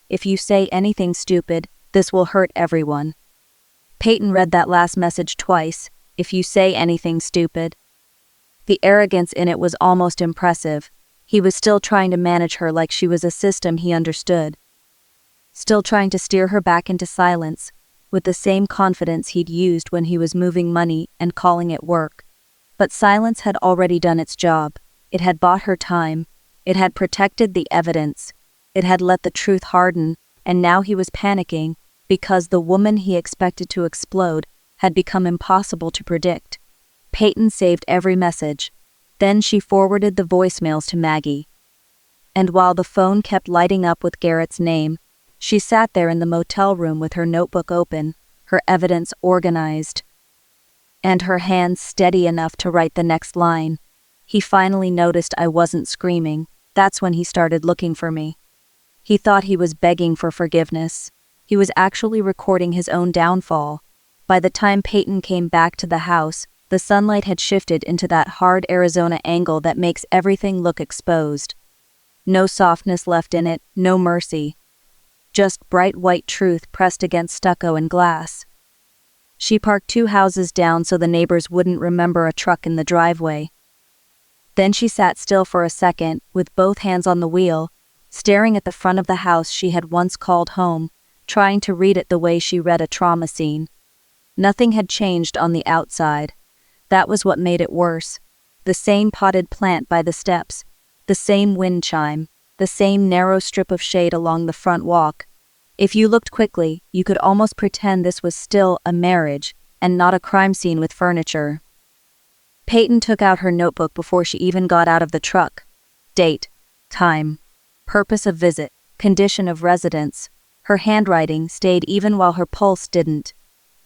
If you say anything stupid, this will hurt everyone." Peyton read that last message twice. If you say anything stupid. The arrogance in it was almost impressive. He was still trying to manage her like she was a system he understood. Still trying to steer her back into silence, with the same confidence he'd used when he was moving money and calling it work. But silence had already done its job. It had bought her time. It had protected the evidence. It had let the truth harden, and now he was panicking because the woman he expected to explode had become impossible to predict. Peyton saved every message. Then she forwarded the voicemails to Maggie. And while the phone kept lighting up with Garrett's name, she sat there in the motel room with her notebook open, her evidence organized, and her hands steady enough to write the next line. "He finally noticed I wasn't screaming. That's when he started looking for me." He thought he was begging for forgiveness. He was actually recording his own downfall. By the time Peyton came back to the house, the sunlight had shifted into that hard Arizona angle that makes everything look exposed. No softness left in it, no mercy. Just bright white truth pressed against stucco and glass. She parked 2 houses down so the neighbors wouldn't remember a truck in the driveway. Then she sat still for a second, with both hands on the wheel, staring at the front of the house she had once called home, trying to read it the way she read a trauma scene. Nothing had changed on the outside. That was what made it worse. The same potted plant by the steps, the same wind chime, the same narrow strip of shade along the front walk. If you looked quickly, you could almost pretend this was still a marriage, and not a crime scene with furniture. Peyton took out her notebook before she even got out of the truck. Date, time, purpose of visit, condition of residence. Her handwriting stayed even while her pulse didn't.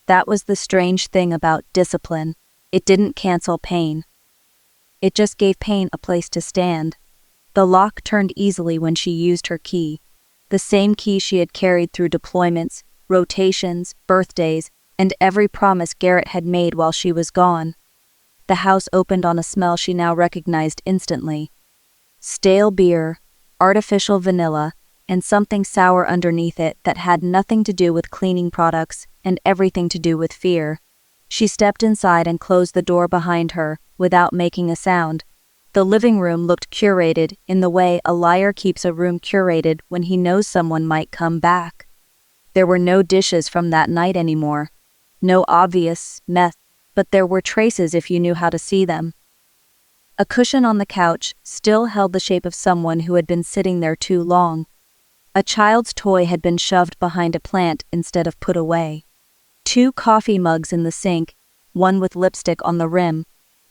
That was the strange thing about discipline. It didn't cancel pain. It just gave pain a place to stand. The lock turned easily when she used her key. The same key she had carried through deployments, rotations, birthdays, and every promise Garrett had made while she was gone. The house opened on a smell she now recognized instantly. Stale beer, artificial vanilla, and something sour underneath it that had nothing to do with cleaning products and everything to do with fear. She stepped inside and closed the door behind her, without making a sound. The living room looked curated in the way a liar keeps a room curated when he knows someone might come back. There were no dishes from that night anymore. No obvious mess, but there were traces if you knew how to see them. A cushion on the couch still held the shape of someone who had been sitting there too long. A child's toy had been shoved behind a plant instead of put away. 2 coffee mugs in the sink, one with lipstick on the rim.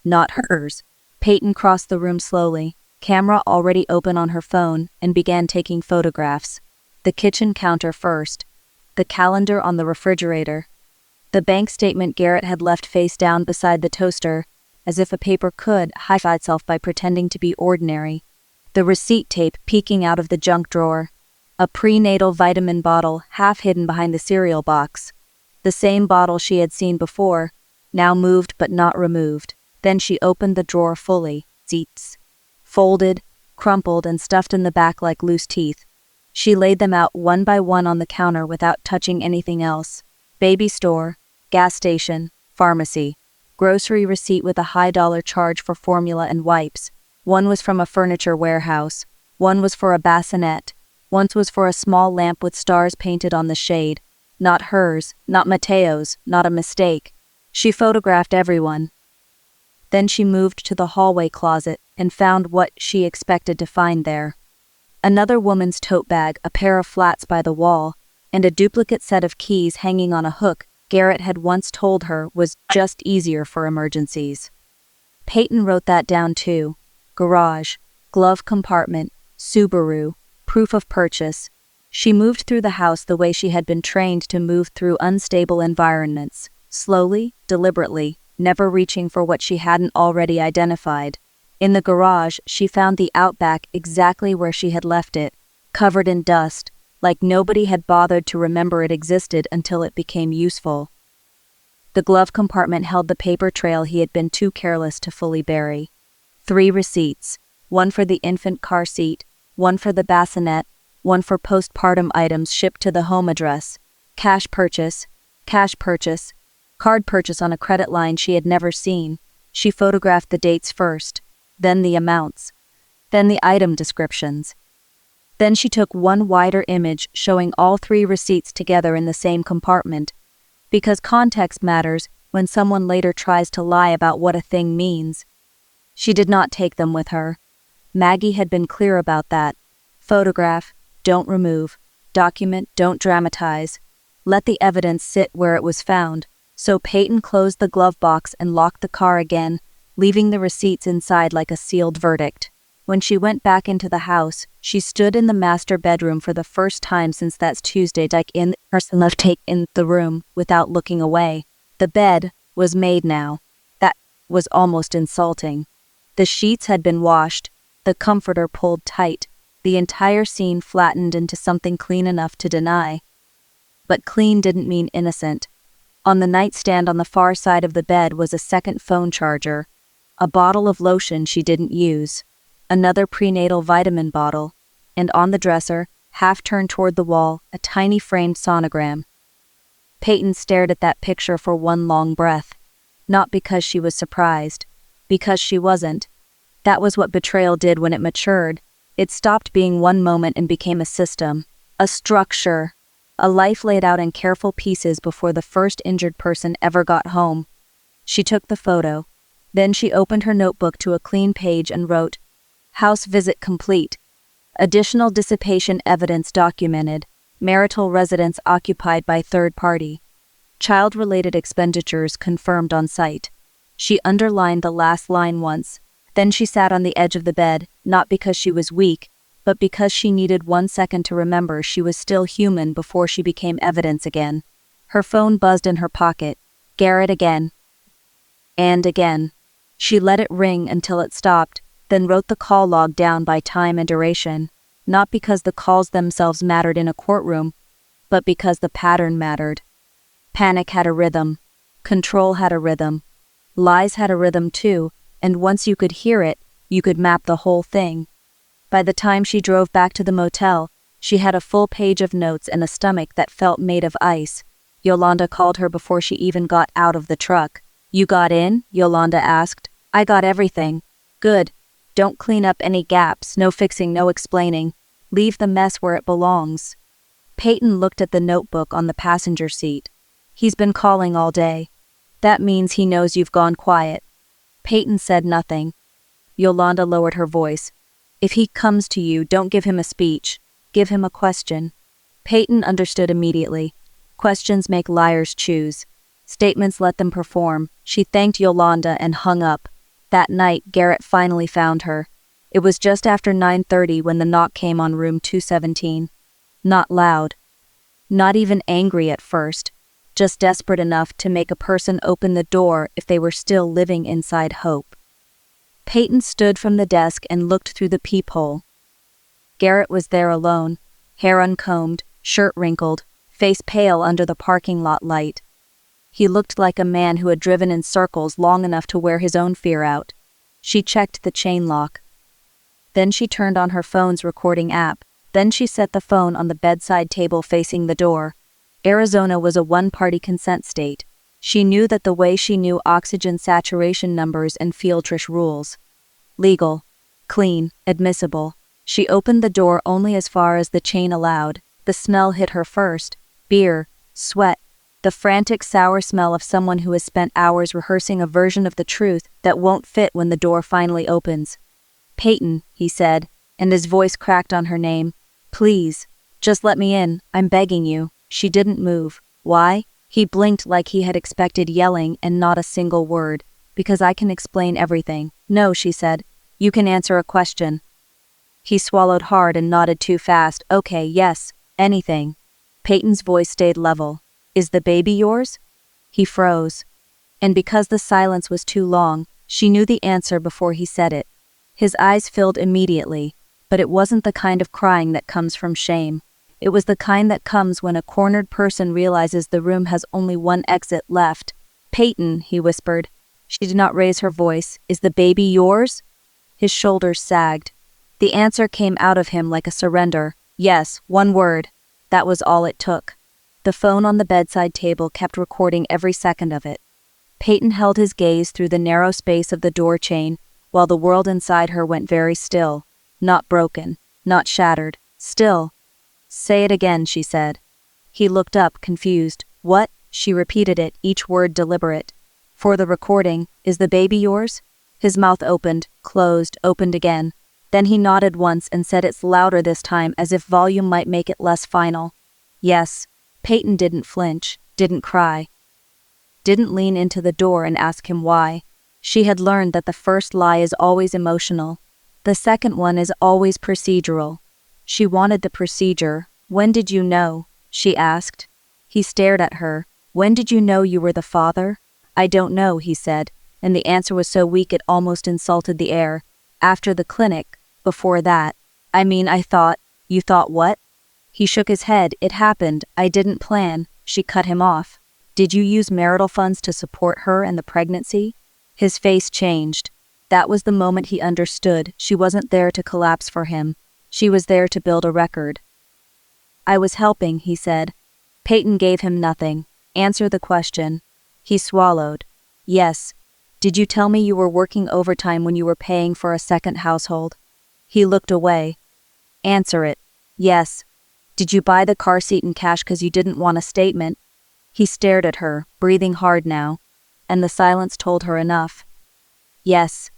Not hers. Peyton crossed the room slowly, camera already open on her phone, and began taking photographs. The kitchen counter first. The calendar on the refrigerator. The bank statement Garrett had left face down beside the toaster, as if a paper could hide itself by pretending to be ordinary. The receipt tape peeking out of the junk drawer. A prenatal vitamin bottle half hidden behind the cereal box. The same bottle she had seen before, now moved but not removed. Then she opened the drawer fully, seats. Folded, crumpled, and stuffed in the back like loose teeth. She laid them out one by one on the counter without touching anything else. Baby store, gas station, pharmacy. Grocery receipt with a high-dollar charge for formula and wipes. One was from a furniture warehouse. One was for a bassinet. One was for a small lamp with stars painted on the shade. Not hers, not Mateo's, not a mistake. She photographed everyone. Then she moved to the hallway closet, and found what she expected to find there. Another woman's tote bag, a pair of flats by the wall, and a duplicate set of keys hanging on a hook Garrett had once told her was just easier for emergencies. Peyton wrote that down too. Garage, glove compartment, Subaru, proof of purchase. She moved through the house the way she had been trained to move through unstable environments, slowly, deliberately, never reaching for what she hadn't already identified. In the garage, she found the Outback exactly where she had left it, covered in dust, like nobody had bothered to remember it existed until it became useful. The glove compartment held the paper trail he had been too careless to fully bury. 3 receipts, one for the infant car seat, one for the bassinet, one for postpartum items shipped to the home address, cash purchase, card purchase on a credit line she had never seen. She photographed the dates first, then the amounts, then the item descriptions. Then she took one wider image showing all 3 receipts together in the same compartment, because context matters when someone later tries to lie about what a thing means. She did not take them with her. Maggie had been clear about that. Photograph, don't remove. Document, don't dramatize. Let the evidence sit where it was found. So Peyton closed the glove box and locked the car again, leaving the receipts inside like a sealed verdict. When she went back into the house, she stood in the master bedroom for the first time since that Tuesday person left take in the room without looking away. The bed was made now. That was almost insulting. The sheets had been washed, the comforter pulled tight, the entire scene flattened into something clean enough to deny. But clean didn't mean innocent. On the nightstand on the far side of the bed was a second phone charger, a bottle of lotion she didn't use, another prenatal vitamin bottle, and on the dresser, half turned toward the wall, a tiny framed sonogram. Peyton stared at that picture for one long breath, not because she was surprised, because she wasn't. That was what betrayal did when it matured. It stopped being one moment and became a system, a structure, a life laid out in careful pieces before the first injured person ever got home. She took the photo. Then she opened her notebook to a clean page and wrote, "House visit complete. Additional dissipation evidence documented. Marital residence occupied by third party. Child-related expenditures confirmed on site." She underlined the last line once. Then she sat on the edge of the bed, not because she was weak, but because she needed 1 second to remember she was still human before she became evidence again. Her phone buzzed in her pocket. Garrett again. And again. She let it ring until it stopped, then wrote the call log down by time and duration, not because the calls themselves mattered in a courtroom, but because the pattern mattered. Panic had a rhythm. Control had a rhythm. Lies had a rhythm too, and once you could hear it, you could map the whole thing. By the time she drove back to the motel, she had a full page of notes and a stomach that felt made of ice. Yolanda called her before she even got out of the truck. "You got in?" Yolanda asked. "I got everything." "Good. Don't clean up any gaps, no fixing, no explaining. Leave the mess where it belongs." Peyton looked at the notebook on the passenger seat. "He's been calling all day. That means he knows you've gone quiet." Peyton said nothing. Yolanda lowered her voice. "If he comes to you, don't give him a speech. Give him a question." Peyton understood immediately. Questions make liars choose. Statements let them perform. She thanked Yolanda and hung up. That night, Garrett finally found her. It was just after 9:30 when the knock came on room 217. Not loud. Not even angry at first. Just desperate enough to make a person open the door if they were still living inside hope. Peyton stood from the desk and looked through the peephole. Garrett was there alone, hair uncombed, shirt wrinkled, face pale under the parking lot light. He looked like a man who had driven in circles long enough to wear his own fear out. She checked the chain lock. Then she turned on her phone's recording app. Then she set the phone on the bedside table facing the door. Arizona was a one-party consent state. She knew that the way she knew oxygen saturation numbers and Fieldrish rules. Legal. Clean. Admissible. She opened the door only as far as the chain allowed. The smell hit her first. Beer. Sweat. The frantic, sour smell of someone who has spent hours rehearsing a version of the truth that won't fit when the door finally opens. Peyton, he said, and his voice cracked on her name. Please, just let me in, I'm begging you. She didn't move. Why? He blinked like he had expected yelling and not a single word. Because I can explain everything. No, she said. You can answer a question. He swallowed hard and nodded too fast. Okay, yes, anything. Peyton's voice stayed level. Is the baby yours? He froze. And because the silence was too long, she knew the answer before he said it. His eyes filled immediately, but it wasn't the kind of crying that comes from shame. It was the kind that comes when a cornered person realizes the room has only one exit left. Peyton, he whispered. She did not raise her voice. Is the baby yours? His shoulders sagged. The answer came out of him like a surrender. Yes, one word. That was all it took. The phone on the bedside table kept recording every second of it. Peyton held his gaze through the narrow space of the door chain, while the world inside her went very still. Not broken, not shattered, still. Say it again, she said. He looked up, confused. What? She repeated it, each word deliberate. For the recording, is the baby yours? His mouth opened, closed, opened again. Then he nodded once and said it's louder this time, as if volume might make it less final. Yes. Peyton didn't flinch, didn't cry, didn't lean into the door and ask him why. She had learned that the first lie is always emotional. The second one is always procedural. She wanted the procedure. When did you know? She asked. He stared at her. When did you know you were the father? I don't know, he said, and the answer was so weak it almost insulted the air. After the clinic, before that. I mean, I thought. You thought what? He shook his head. It happened. I didn't plan. She cut him off. Did you use marital funds to support her and the pregnancy? His face changed. That was the moment he understood. She wasn't there to collapse for him. She was there to build a record. I was helping, he said. Peyton gave him nothing. Answer the question. He swallowed. Yes. Did you tell me you were working overtime when you were paying for a second household? He looked away. Answer it. Yes. Did you buy the car seat in cash because you didn't want a statement? He stared at her, breathing hard now, and the silence told her enough. Yes.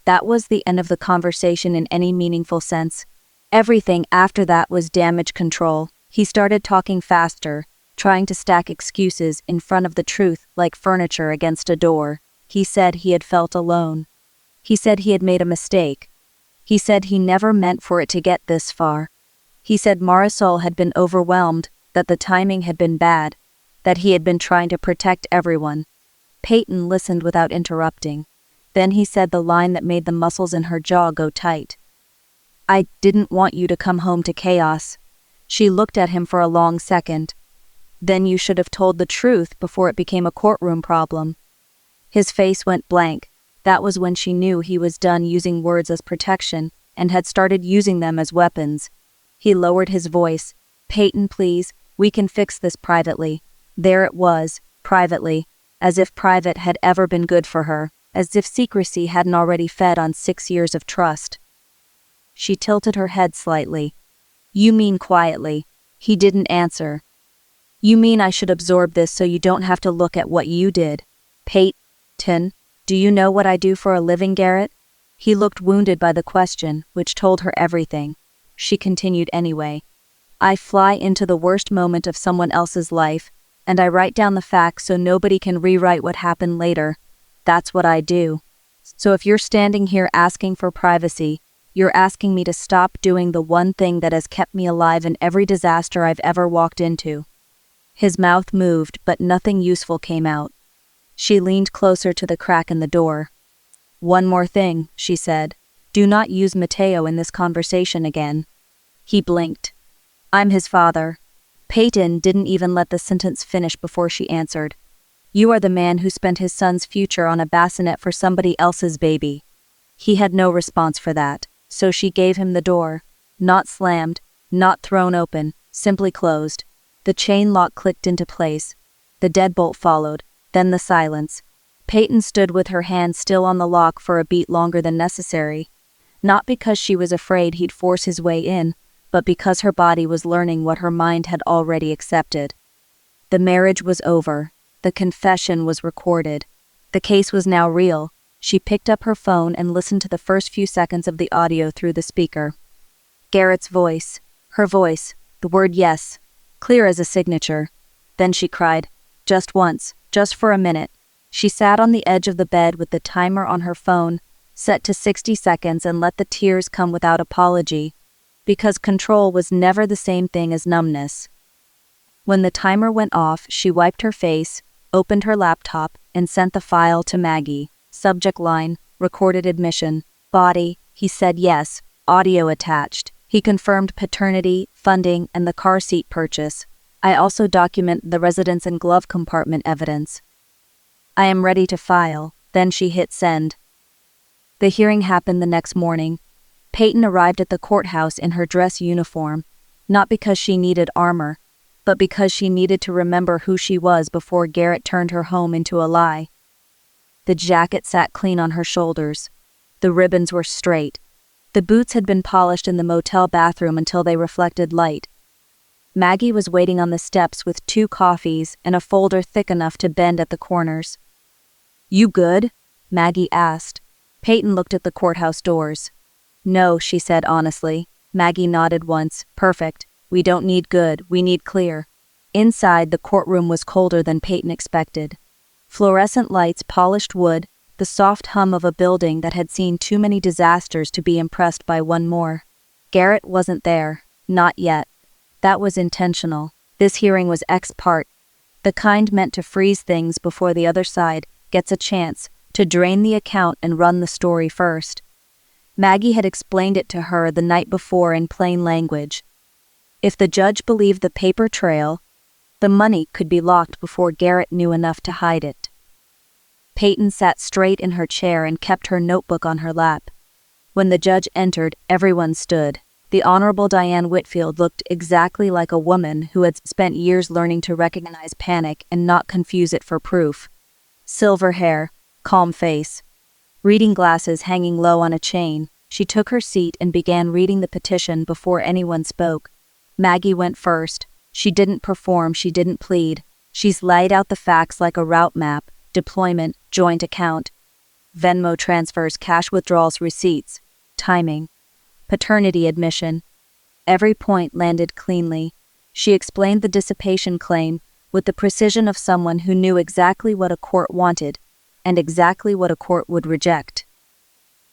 That was the end of the conversation in any meaningful sense. Everything after that was damage control. He started talking faster, trying to stack excuses in front of the truth like furniture against a door. He said he had felt alone. He said he had made a mistake. He said he never meant for it to get this far. He said Marisol had been overwhelmed, that the timing had been bad, that he had been trying to protect everyone. Peyton listened without interrupting. Then he said the line that made the muscles in her jaw go tight. I didn't want you to come home to chaos. She looked at him for a long second. Then you should have told the truth before it became a courtroom problem. His face went blank. That was when she knew he was done using words as protection and had started using them as weapons. He lowered his voice. Peyton, please, we can fix this privately. There it was, privately, as if private had ever been good for her, as if secrecy hadn't already fed on 6 years of trust. She tilted her head slightly. You mean quietly. He didn't answer. You mean I should absorb this so you don't have to look at what you did? Peyton, do you know what I do for a living, Garrett? He looked wounded by the question, which told her everything. She continued anyway. I fly into the worst moment of someone else's life, and I write down the facts so nobody can rewrite what happened later. That's what I do. So if you're standing here asking for privacy, you're asking me to stop doing the one thing that has kept me alive in every disaster I've ever walked into. His mouth moved, but nothing useful came out. She leaned closer to the crack in the door. One more thing, she said. Do not use Mateo in this conversation again. He blinked. I'm his father. Peyton didn't even let the sentence finish before she answered. You are the man who spent his son's future on a bassinet for somebody else's baby. He had no response for that, so she gave him the door. Not slammed, not thrown open, simply closed. The chain lock clicked into place. The deadbolt followed, then the silence. Peyton stood with her hand still on the lock for a beat longer than necessary. Not because she was afraid he'd force his way in, but because her body was learning what her mind had already accepted. The marriage was over. The confession was recorded. The case was now real. She picked up her phone and listened to the first few seconds of the audio through the speaker. Garrett's voice. Her voice. The word yes. Clear as a signature. Then she cried. Just once. Just for a minute. She sat on the edge of the bed with the timer on her phone, set to 60 seconds, and let the tears come without apology, because control was never the same thing as numbness. When the timer went off, she wiped her face, opened her laptop, and sent the file to Maggie. Subject line, recorded admission. Body, he said yes, audio attached. He confirmed paternity, funding, and the car seat purchase. I also document the residence and glove compartment evidence. I am ready to file. Then she hit send. The hearing happened the next morning. Peyton arrived at the courthouse in her dress uniform, not because she needed armor, but because she needed to remember who she was before Garrett turned her home into a lie. The jacket sat clean on her shoulders. The ribbons were straight. The boots had been polished in the motel bathroom until they reflected light. Maggie was waiting on the steps with 2 coffees and a folder thick enough to bend at the corners. You good? Maggie asked. Peyton looked at the courthouse doors. No, she said honestly. Maggie nodded once. Perfect. We don't need good, we need clear. Inside, the courtroom was colder than Peyton expected. Fluorescent lights, polished wood, the soft hum of a building that had seen too many disasters to be impressed by one more. Garrett wasn't there. Not yet. That was intentional. This hearing was ex parte, the kind meant to freeze things before the other side gets a chance to drain the account and run the story first. Maggie had explained it to her the night before in plain language. If the judge believed the paper trail, the money could be locked before Garrett knew enough to hide it. Peyton sat straight in her chair and kept her notebook on her lap. When the judge entered, everyone stood. The Honorable Diane Whitfield looked exactly like a woman who had spent years learning to recognize panic and not confuse it for proof. Silver hair, calm face, reading glasses hanging low on a chain. She took her seat and began reading the petition before anyone spoke. Maggie went first. She didn't perform, she didn't plead. She's laid out the facts like a route map: deployment, joint account, Venmo transfers, cash withdrawals, receipts, timing, paternity admission. Every point landed cleanly. She explained the dissipation claim with the precision of someone who knew exactly what a court wanted and exactly what a court would reject.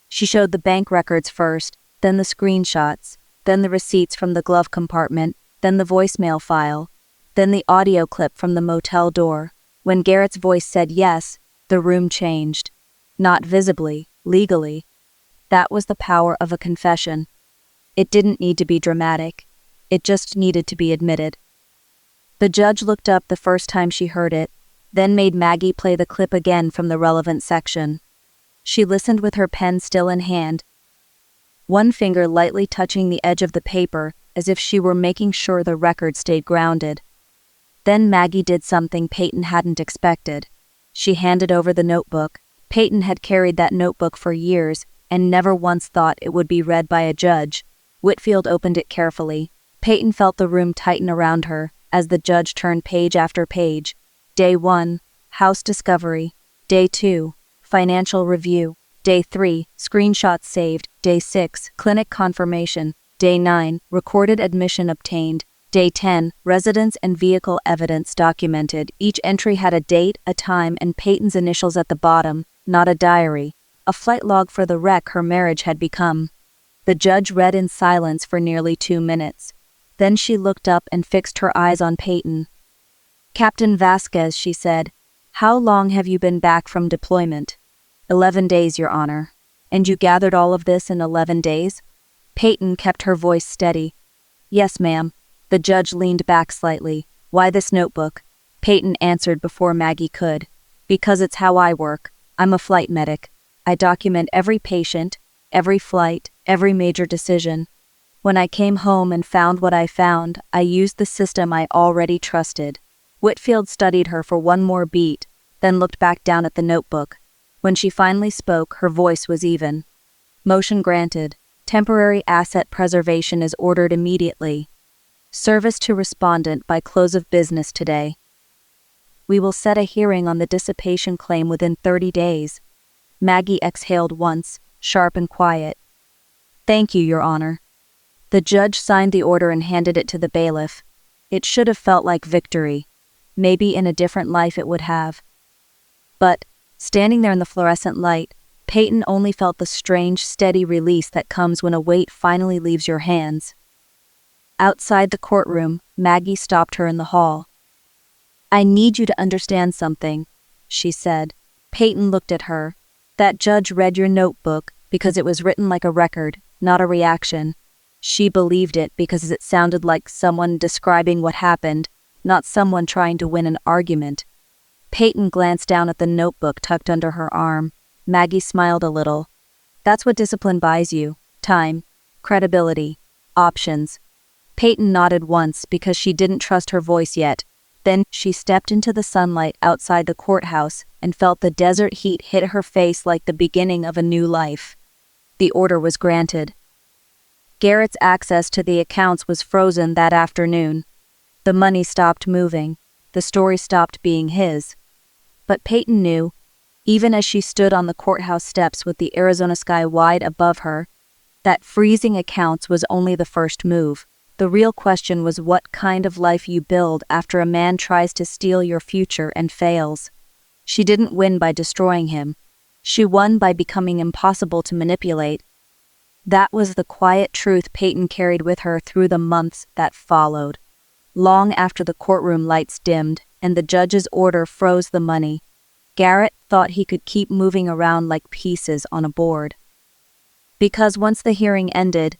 She showed the bank records first, then the screenshots, then the receipts from the glove compartment, then the voicemail file, then the audio clip from the motel door. When Garrett's voice said yes, the room changed. Not visibly, legally. That was the power of a confession. It didn't need to be dramatic. It just needed to be admitted. The judge looked up the first time she heard it, then made Maggie play the clip again from the relevant section. She listened with her pen still in hand, one finger lightly touching the edge of the paper as if she were making sure the record stayed grounded. Then Maggie did something Peyton hadn't expected. She handed over the notebook. Peyton had carried that notebook for years and never once thought it would be read by a judge. Whitfield opened it carefully. Peyton felt the room tighten around her as the judge turned page after page. Day 1, house discovery. Day 2, financial review. Day 3, screenshots saved. Day 6, clinic confirmation. Day 9, recorded admission obtained. Day 10, residence and vehicle evidence documented. Each entry had a date, a time, and Peyton's initials at the bottom, not a diary. A flight log for the wreck her marriage had become. The judge read in silence for nearly 2 minutes. Then she looked up and fixed her eyes on Peyton. Captain Vasquez, she said, how long have you been back from deployment? 11 days, Your Honor. And you gathered all of this in 11 days? Peyton kept her voice steady. Yes, ma'am. The judge leaned back slightly. Why this notebook? Peyton answered before Maggie could. Because it's how I work. I'm a flight medic. I document every patient, every flight, every major decision. When I came home and found what I found, I used the system I already trusted. Whitfield studied her for one more beat, then looked back down at the notebook. When she finally spoke, her voice was even. Motion granted. Temporary asset preservation is ordered immediately. Service to respondent by close of business today. We will set a hearing on the dissipation claim within 30 days. Maggie exhaled once, sharp and quiet. "Thank you, Your Honor." The judge signed the order and handed it to the bailiff. It should have felt like victory. Maybe in a different life it would have. But, standing there in the fluorescent light, Peyton only felt the strange, steady release that comes when a weight finally leaves your hands. Outside the courtroom, Maggie stopped her in the hall. "I need you to understand something," she said. Peyton looked at her. "That judge read your notebook because it was written like a record, not a reaction. She believed it because it sounded like someone describing what happened, not someone trying to win an argument." Peyton glanced down at the notebook tucked under her arm. Maggie smiled a little. "That's what discipline buys you. Time, credibility, options." Peyton nodded once because she didn't trust her voice yet. Then she stepped into the sunlight outside the courthouse and felt the desert heat hit her face like the beginning of a new life. The order was granted. Garrett's access to the accounts was frozen that afternoon. The money stopped moving. The story stopped being his. But Peyton knew, even as she stood on the courthouse steps with the Arizona sky wide above her, that freezing accounts was only the first move. The real question was what kind of life you build after a man tries to steal your future and fails. She didn't win by destroying him. She won by becoming impossible to manipulate. That was the quiet truth Peyton carried with her through the months that followed. Long after the courtroom lights dimmed and the judge's order froze the money, Garrett thought he could keep moving around like pieces on a board. Because once the hearing ended,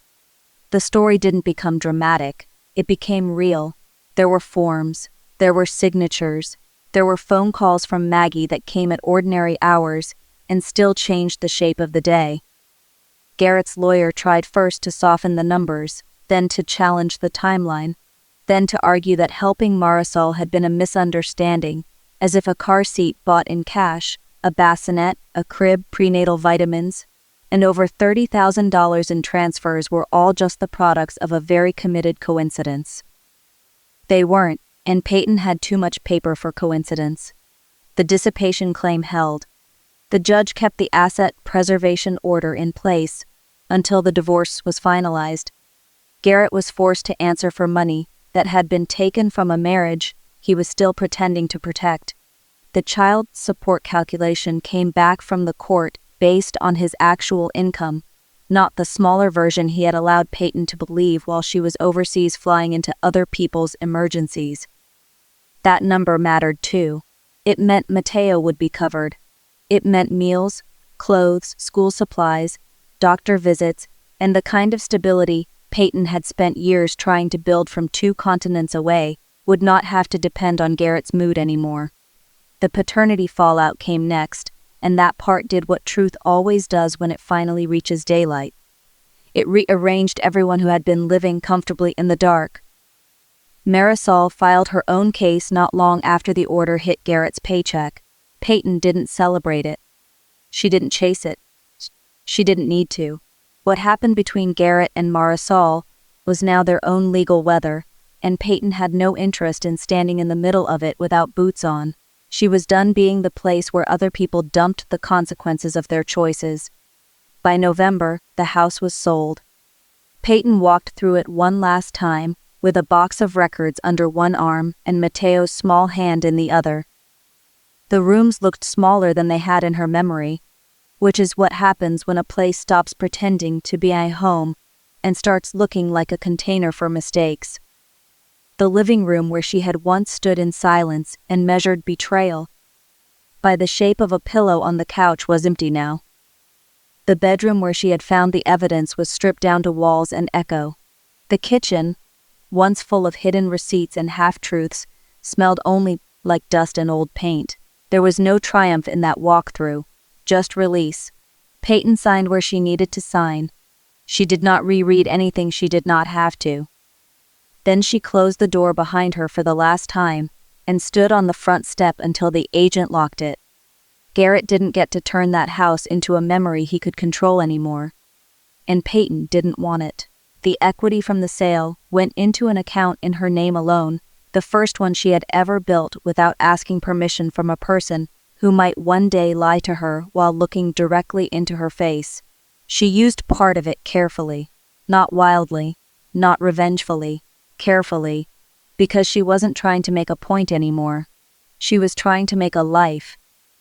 the story didn't become dramatic. It became real. There were forms. There were signatures. There were phone calls from Maggie that came at ordinary hours and still changed the shape of the day. Garrett's lawyer tried first to soften the numbers, then to challenge the timeline, then to argue that helping Marisol had been a misunderstanding, as if a car seat bought in cash, a bassinet, a crib, prenatal vitamins, and over $30,000 in transfers were all just the products of a very committed coincidence. They weren't, and Peyton had too much paper for coincidence. The dissipation claim held. The judge kept the asset preservation order in place until the divorce was finalized. Garrett was forced to answer for money that had been taken from a marriage he was still pretending to protect. The child support calculation came back from the court based on his actual income, not the smaller version he had allowed Peyton to believe while she was overseas flying into other people's emergencies. That number mattered too. It meant Mateo would be covered. It meant meals, clothes, school supplies, doctor visits, and the kind of stability Peyton had spent years trying to build from 2 continents away would not have to depend on Garrett's mood anymore. The paternity fallout came next, and that part did what truth always does when it finally reaches daylight. It rearranged everyone who had been living comfortably in the dark. Marisol filed her own case not long after the order hit Garrett's paycheck. Peyton didn't celebrate it. She didn't chase it. She didn't need to. What happened between Garrett and Marisol was now their own legal weather, and Peyton had no interest in standing in the middle of it without boots on. She was done being the place where other people dumped the consequences of their choices. By November, the house was sold. Peyton walked through it one last time, with a box of records under one arm and Mateo's small hand in the other. The rooms looked smaller than they had in her memory, which is what happens when a place stops pretending to be a home and starts looking like a container for mistakes. The living room where she had once stood in silence and measured betrayal by the shape of a pillow on the couch was empty now. The bedroom where she had found the evidence was stripped down to walls and echo. The kitchen, once full of hidden receipts and half-truths, smelled only like dust and old paint. There was no triumph in that walkthrough, just release. Peyton signed where she needed to sign. She did not reread anything she did not have to. Then she closed the door behind her for the last time and stood on the front step until the agent locked it. Garrett didn't get to turn that house into a memory he could control anymore. And Peyton didn't want it. The equity from the sale went into an account in her name alone, the first one she had ever built without asking permission from a person who might one day lie to her while looking directly into her face. She used part of it carefully, not wildly, not revengefully, carefully, because she wasn't trying to make a point anymore. She was trying to make a life.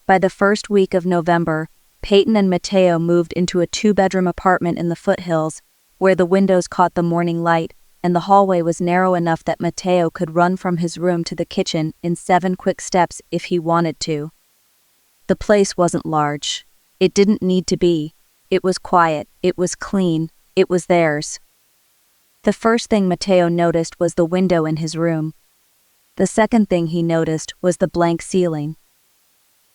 By the first week of November, Peyton and Mateo moved into a 2-bedroom apartment in the foothills, where the windows caught the morning light, and the hallway was narrow enough that Mateo could run from his room to the kitchen in 7 quick steps if he wanted to. The place wasn't large. It didn't need to be. It was quiet, it was clean, it was theirs. The first thing Mateo noticed was the window in his room. The second thing he noticed was the blank ceiling.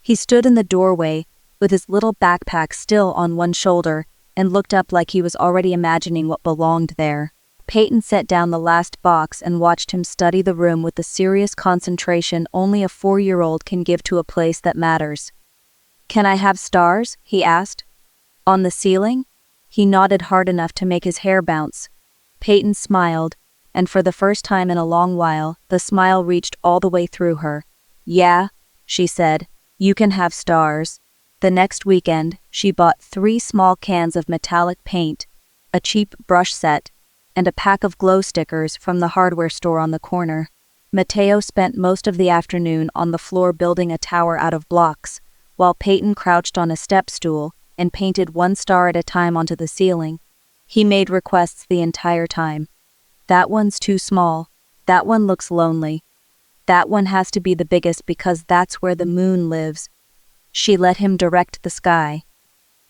He stood in the doorway, with his little backpack still on one shoulder, and looked up like he was already imagining what belonged there. Peyton set down the last box and watched him study the room with the serious concentration only a 4-year-old can give to a place that matters. "Can I have stars?" he asked. "On the ceiling?" He nodded hard enough to make his hair bounce. Peyton smiled, and for the first time in a long while, the smile reached all the way through her. "Yeah," she said, "you can have stars." The next weekend, she bought 3 small cans of metallic paint, a cheap brush set, and a pack of glow stickers from the hardware store on the corner. Mateo spent most of the afternoon on the floor building a tower out of blocks, while Peyton crouched on a step stool and painted 1 star at a time onto the ceiling. He made requests the entire time. "That one's too small. That one looks lonely. That one has to be the biggest because that's where the moon lives." She let him direct the sky.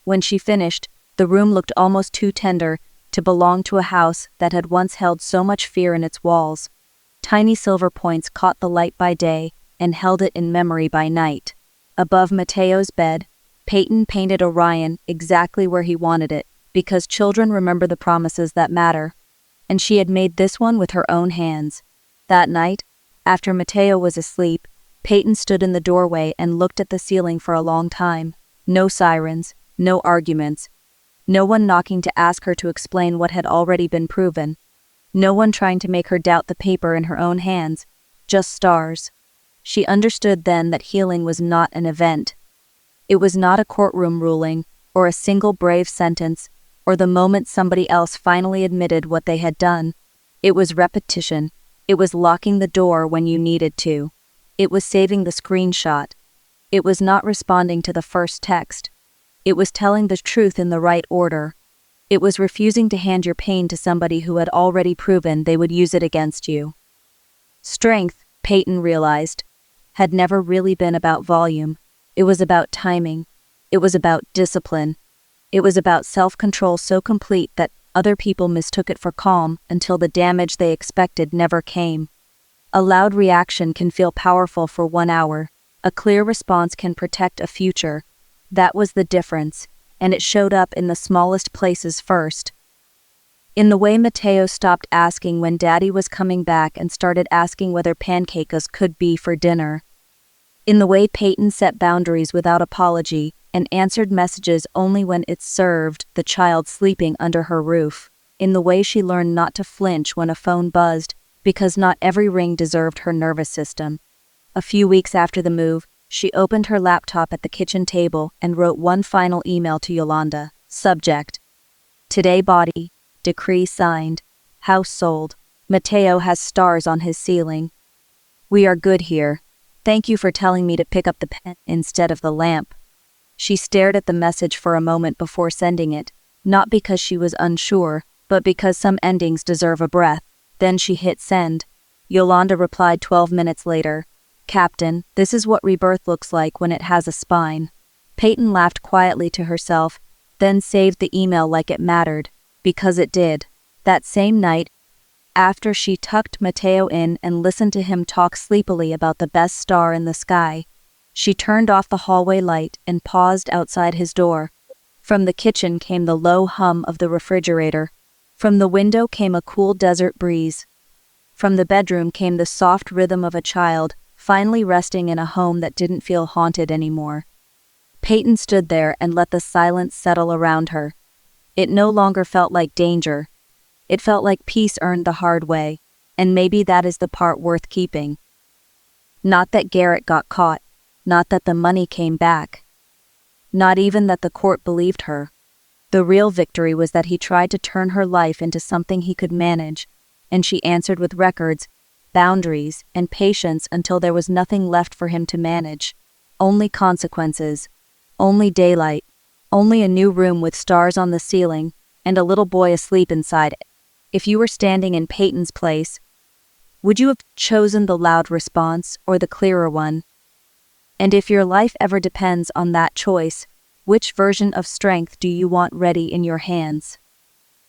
When she finished, the room looked almost too tender to belong to a house that had once held so much fear in its walls. Tiny silver points caught the light by day and held it in memory by night. Above Mateo's bed, Peyton painted Orion exactly where he wanted it, because children remember the promises that matter. And she had made this one with her own hands. That night, after Mateo was asleep, Peyton stood in the doorway and looked at the ceiling for a long time. No sirens, no arguments, no one knocking to ask her to explain what had already been proven. No one trying to make her doubt the paper in her own hands, just stars. She understood then that healing was not an event. It was not a courtroom ruling, or a single brave sentence, or the moment somebody else finally admitted what they had done. It was repetition. It was locking the door when you needed to. It was saving the screenshot. It was not responding to the first text. It was telling the truth in the right order. It was refusing to hand your pain to somebody who had already proven they would use it against you. Strength, Peyton realized, had never really been about volume. It was about timing. It was about discipline. It was about self-control so complete that other people mistook it for calm until the damage they expected never came. A loud reaction can feel powerful for 1 hour. A clear response can protect a future. That was the difference, and it showed up in the smallest places first. In the way Mateo stopped asking when Daddy was coming back and started asking whether pancakes could be for dinner. In the way Peyton set boundaries without apology and answered messages only when it served the child sleeping under her roof. In the way she learned not to flinch when a phone buzzed, because not every ring deserved her nervous system. A few weeks after the move, she opened her laptop at the kitchen table and wrote one final email to Yolanda. Subject: Today body, decree signed, house sold. Mateo has stars on his ceiling. We are good here. Thank you for telling me to pick up the pen instead of the lamp. She stared at the message for a moment before sending it, not because she was unsure, but because some endings deserve a breath. Then she hit send. Yolanda replied 12 minutes later. Captain, this is what rebirth looks like when it has a spine. Peyton laughed quietly to herself, then saved the email like it mattered, because it did. That same night, after she tucked Mateo in and listened to him talk sleepily about the best star in the sky, she turned off the hallway light and paused outside his door. From the kitchen came the low hum of the refrigerator. From the window came a cool desert breeze. From the bedroom came the soft rhythm of a child, finally resting in a home that didn't feel haunted anymore. Peyton stood there and let the silence settle around her. It no longer felt like danger. It felt like peace earned the hard way, and maybe that is the part worth keeping. Not that Garrett got caught. Not that the money came back. Not even that the court believed her. The real victory was that he tried to turn her life into something he could manage, and she answered with records, boundaries, and patience until there was nothing left for him to manage. Only consequences. Only daylight. Only a new room with stars on the ceiling, and a little boy asleep inside it. If you were standing in Peyton's place, would you have chosen the loud response or the clearer one? And if your life ever depends on that choice, which version of strength do you want ready in your hands?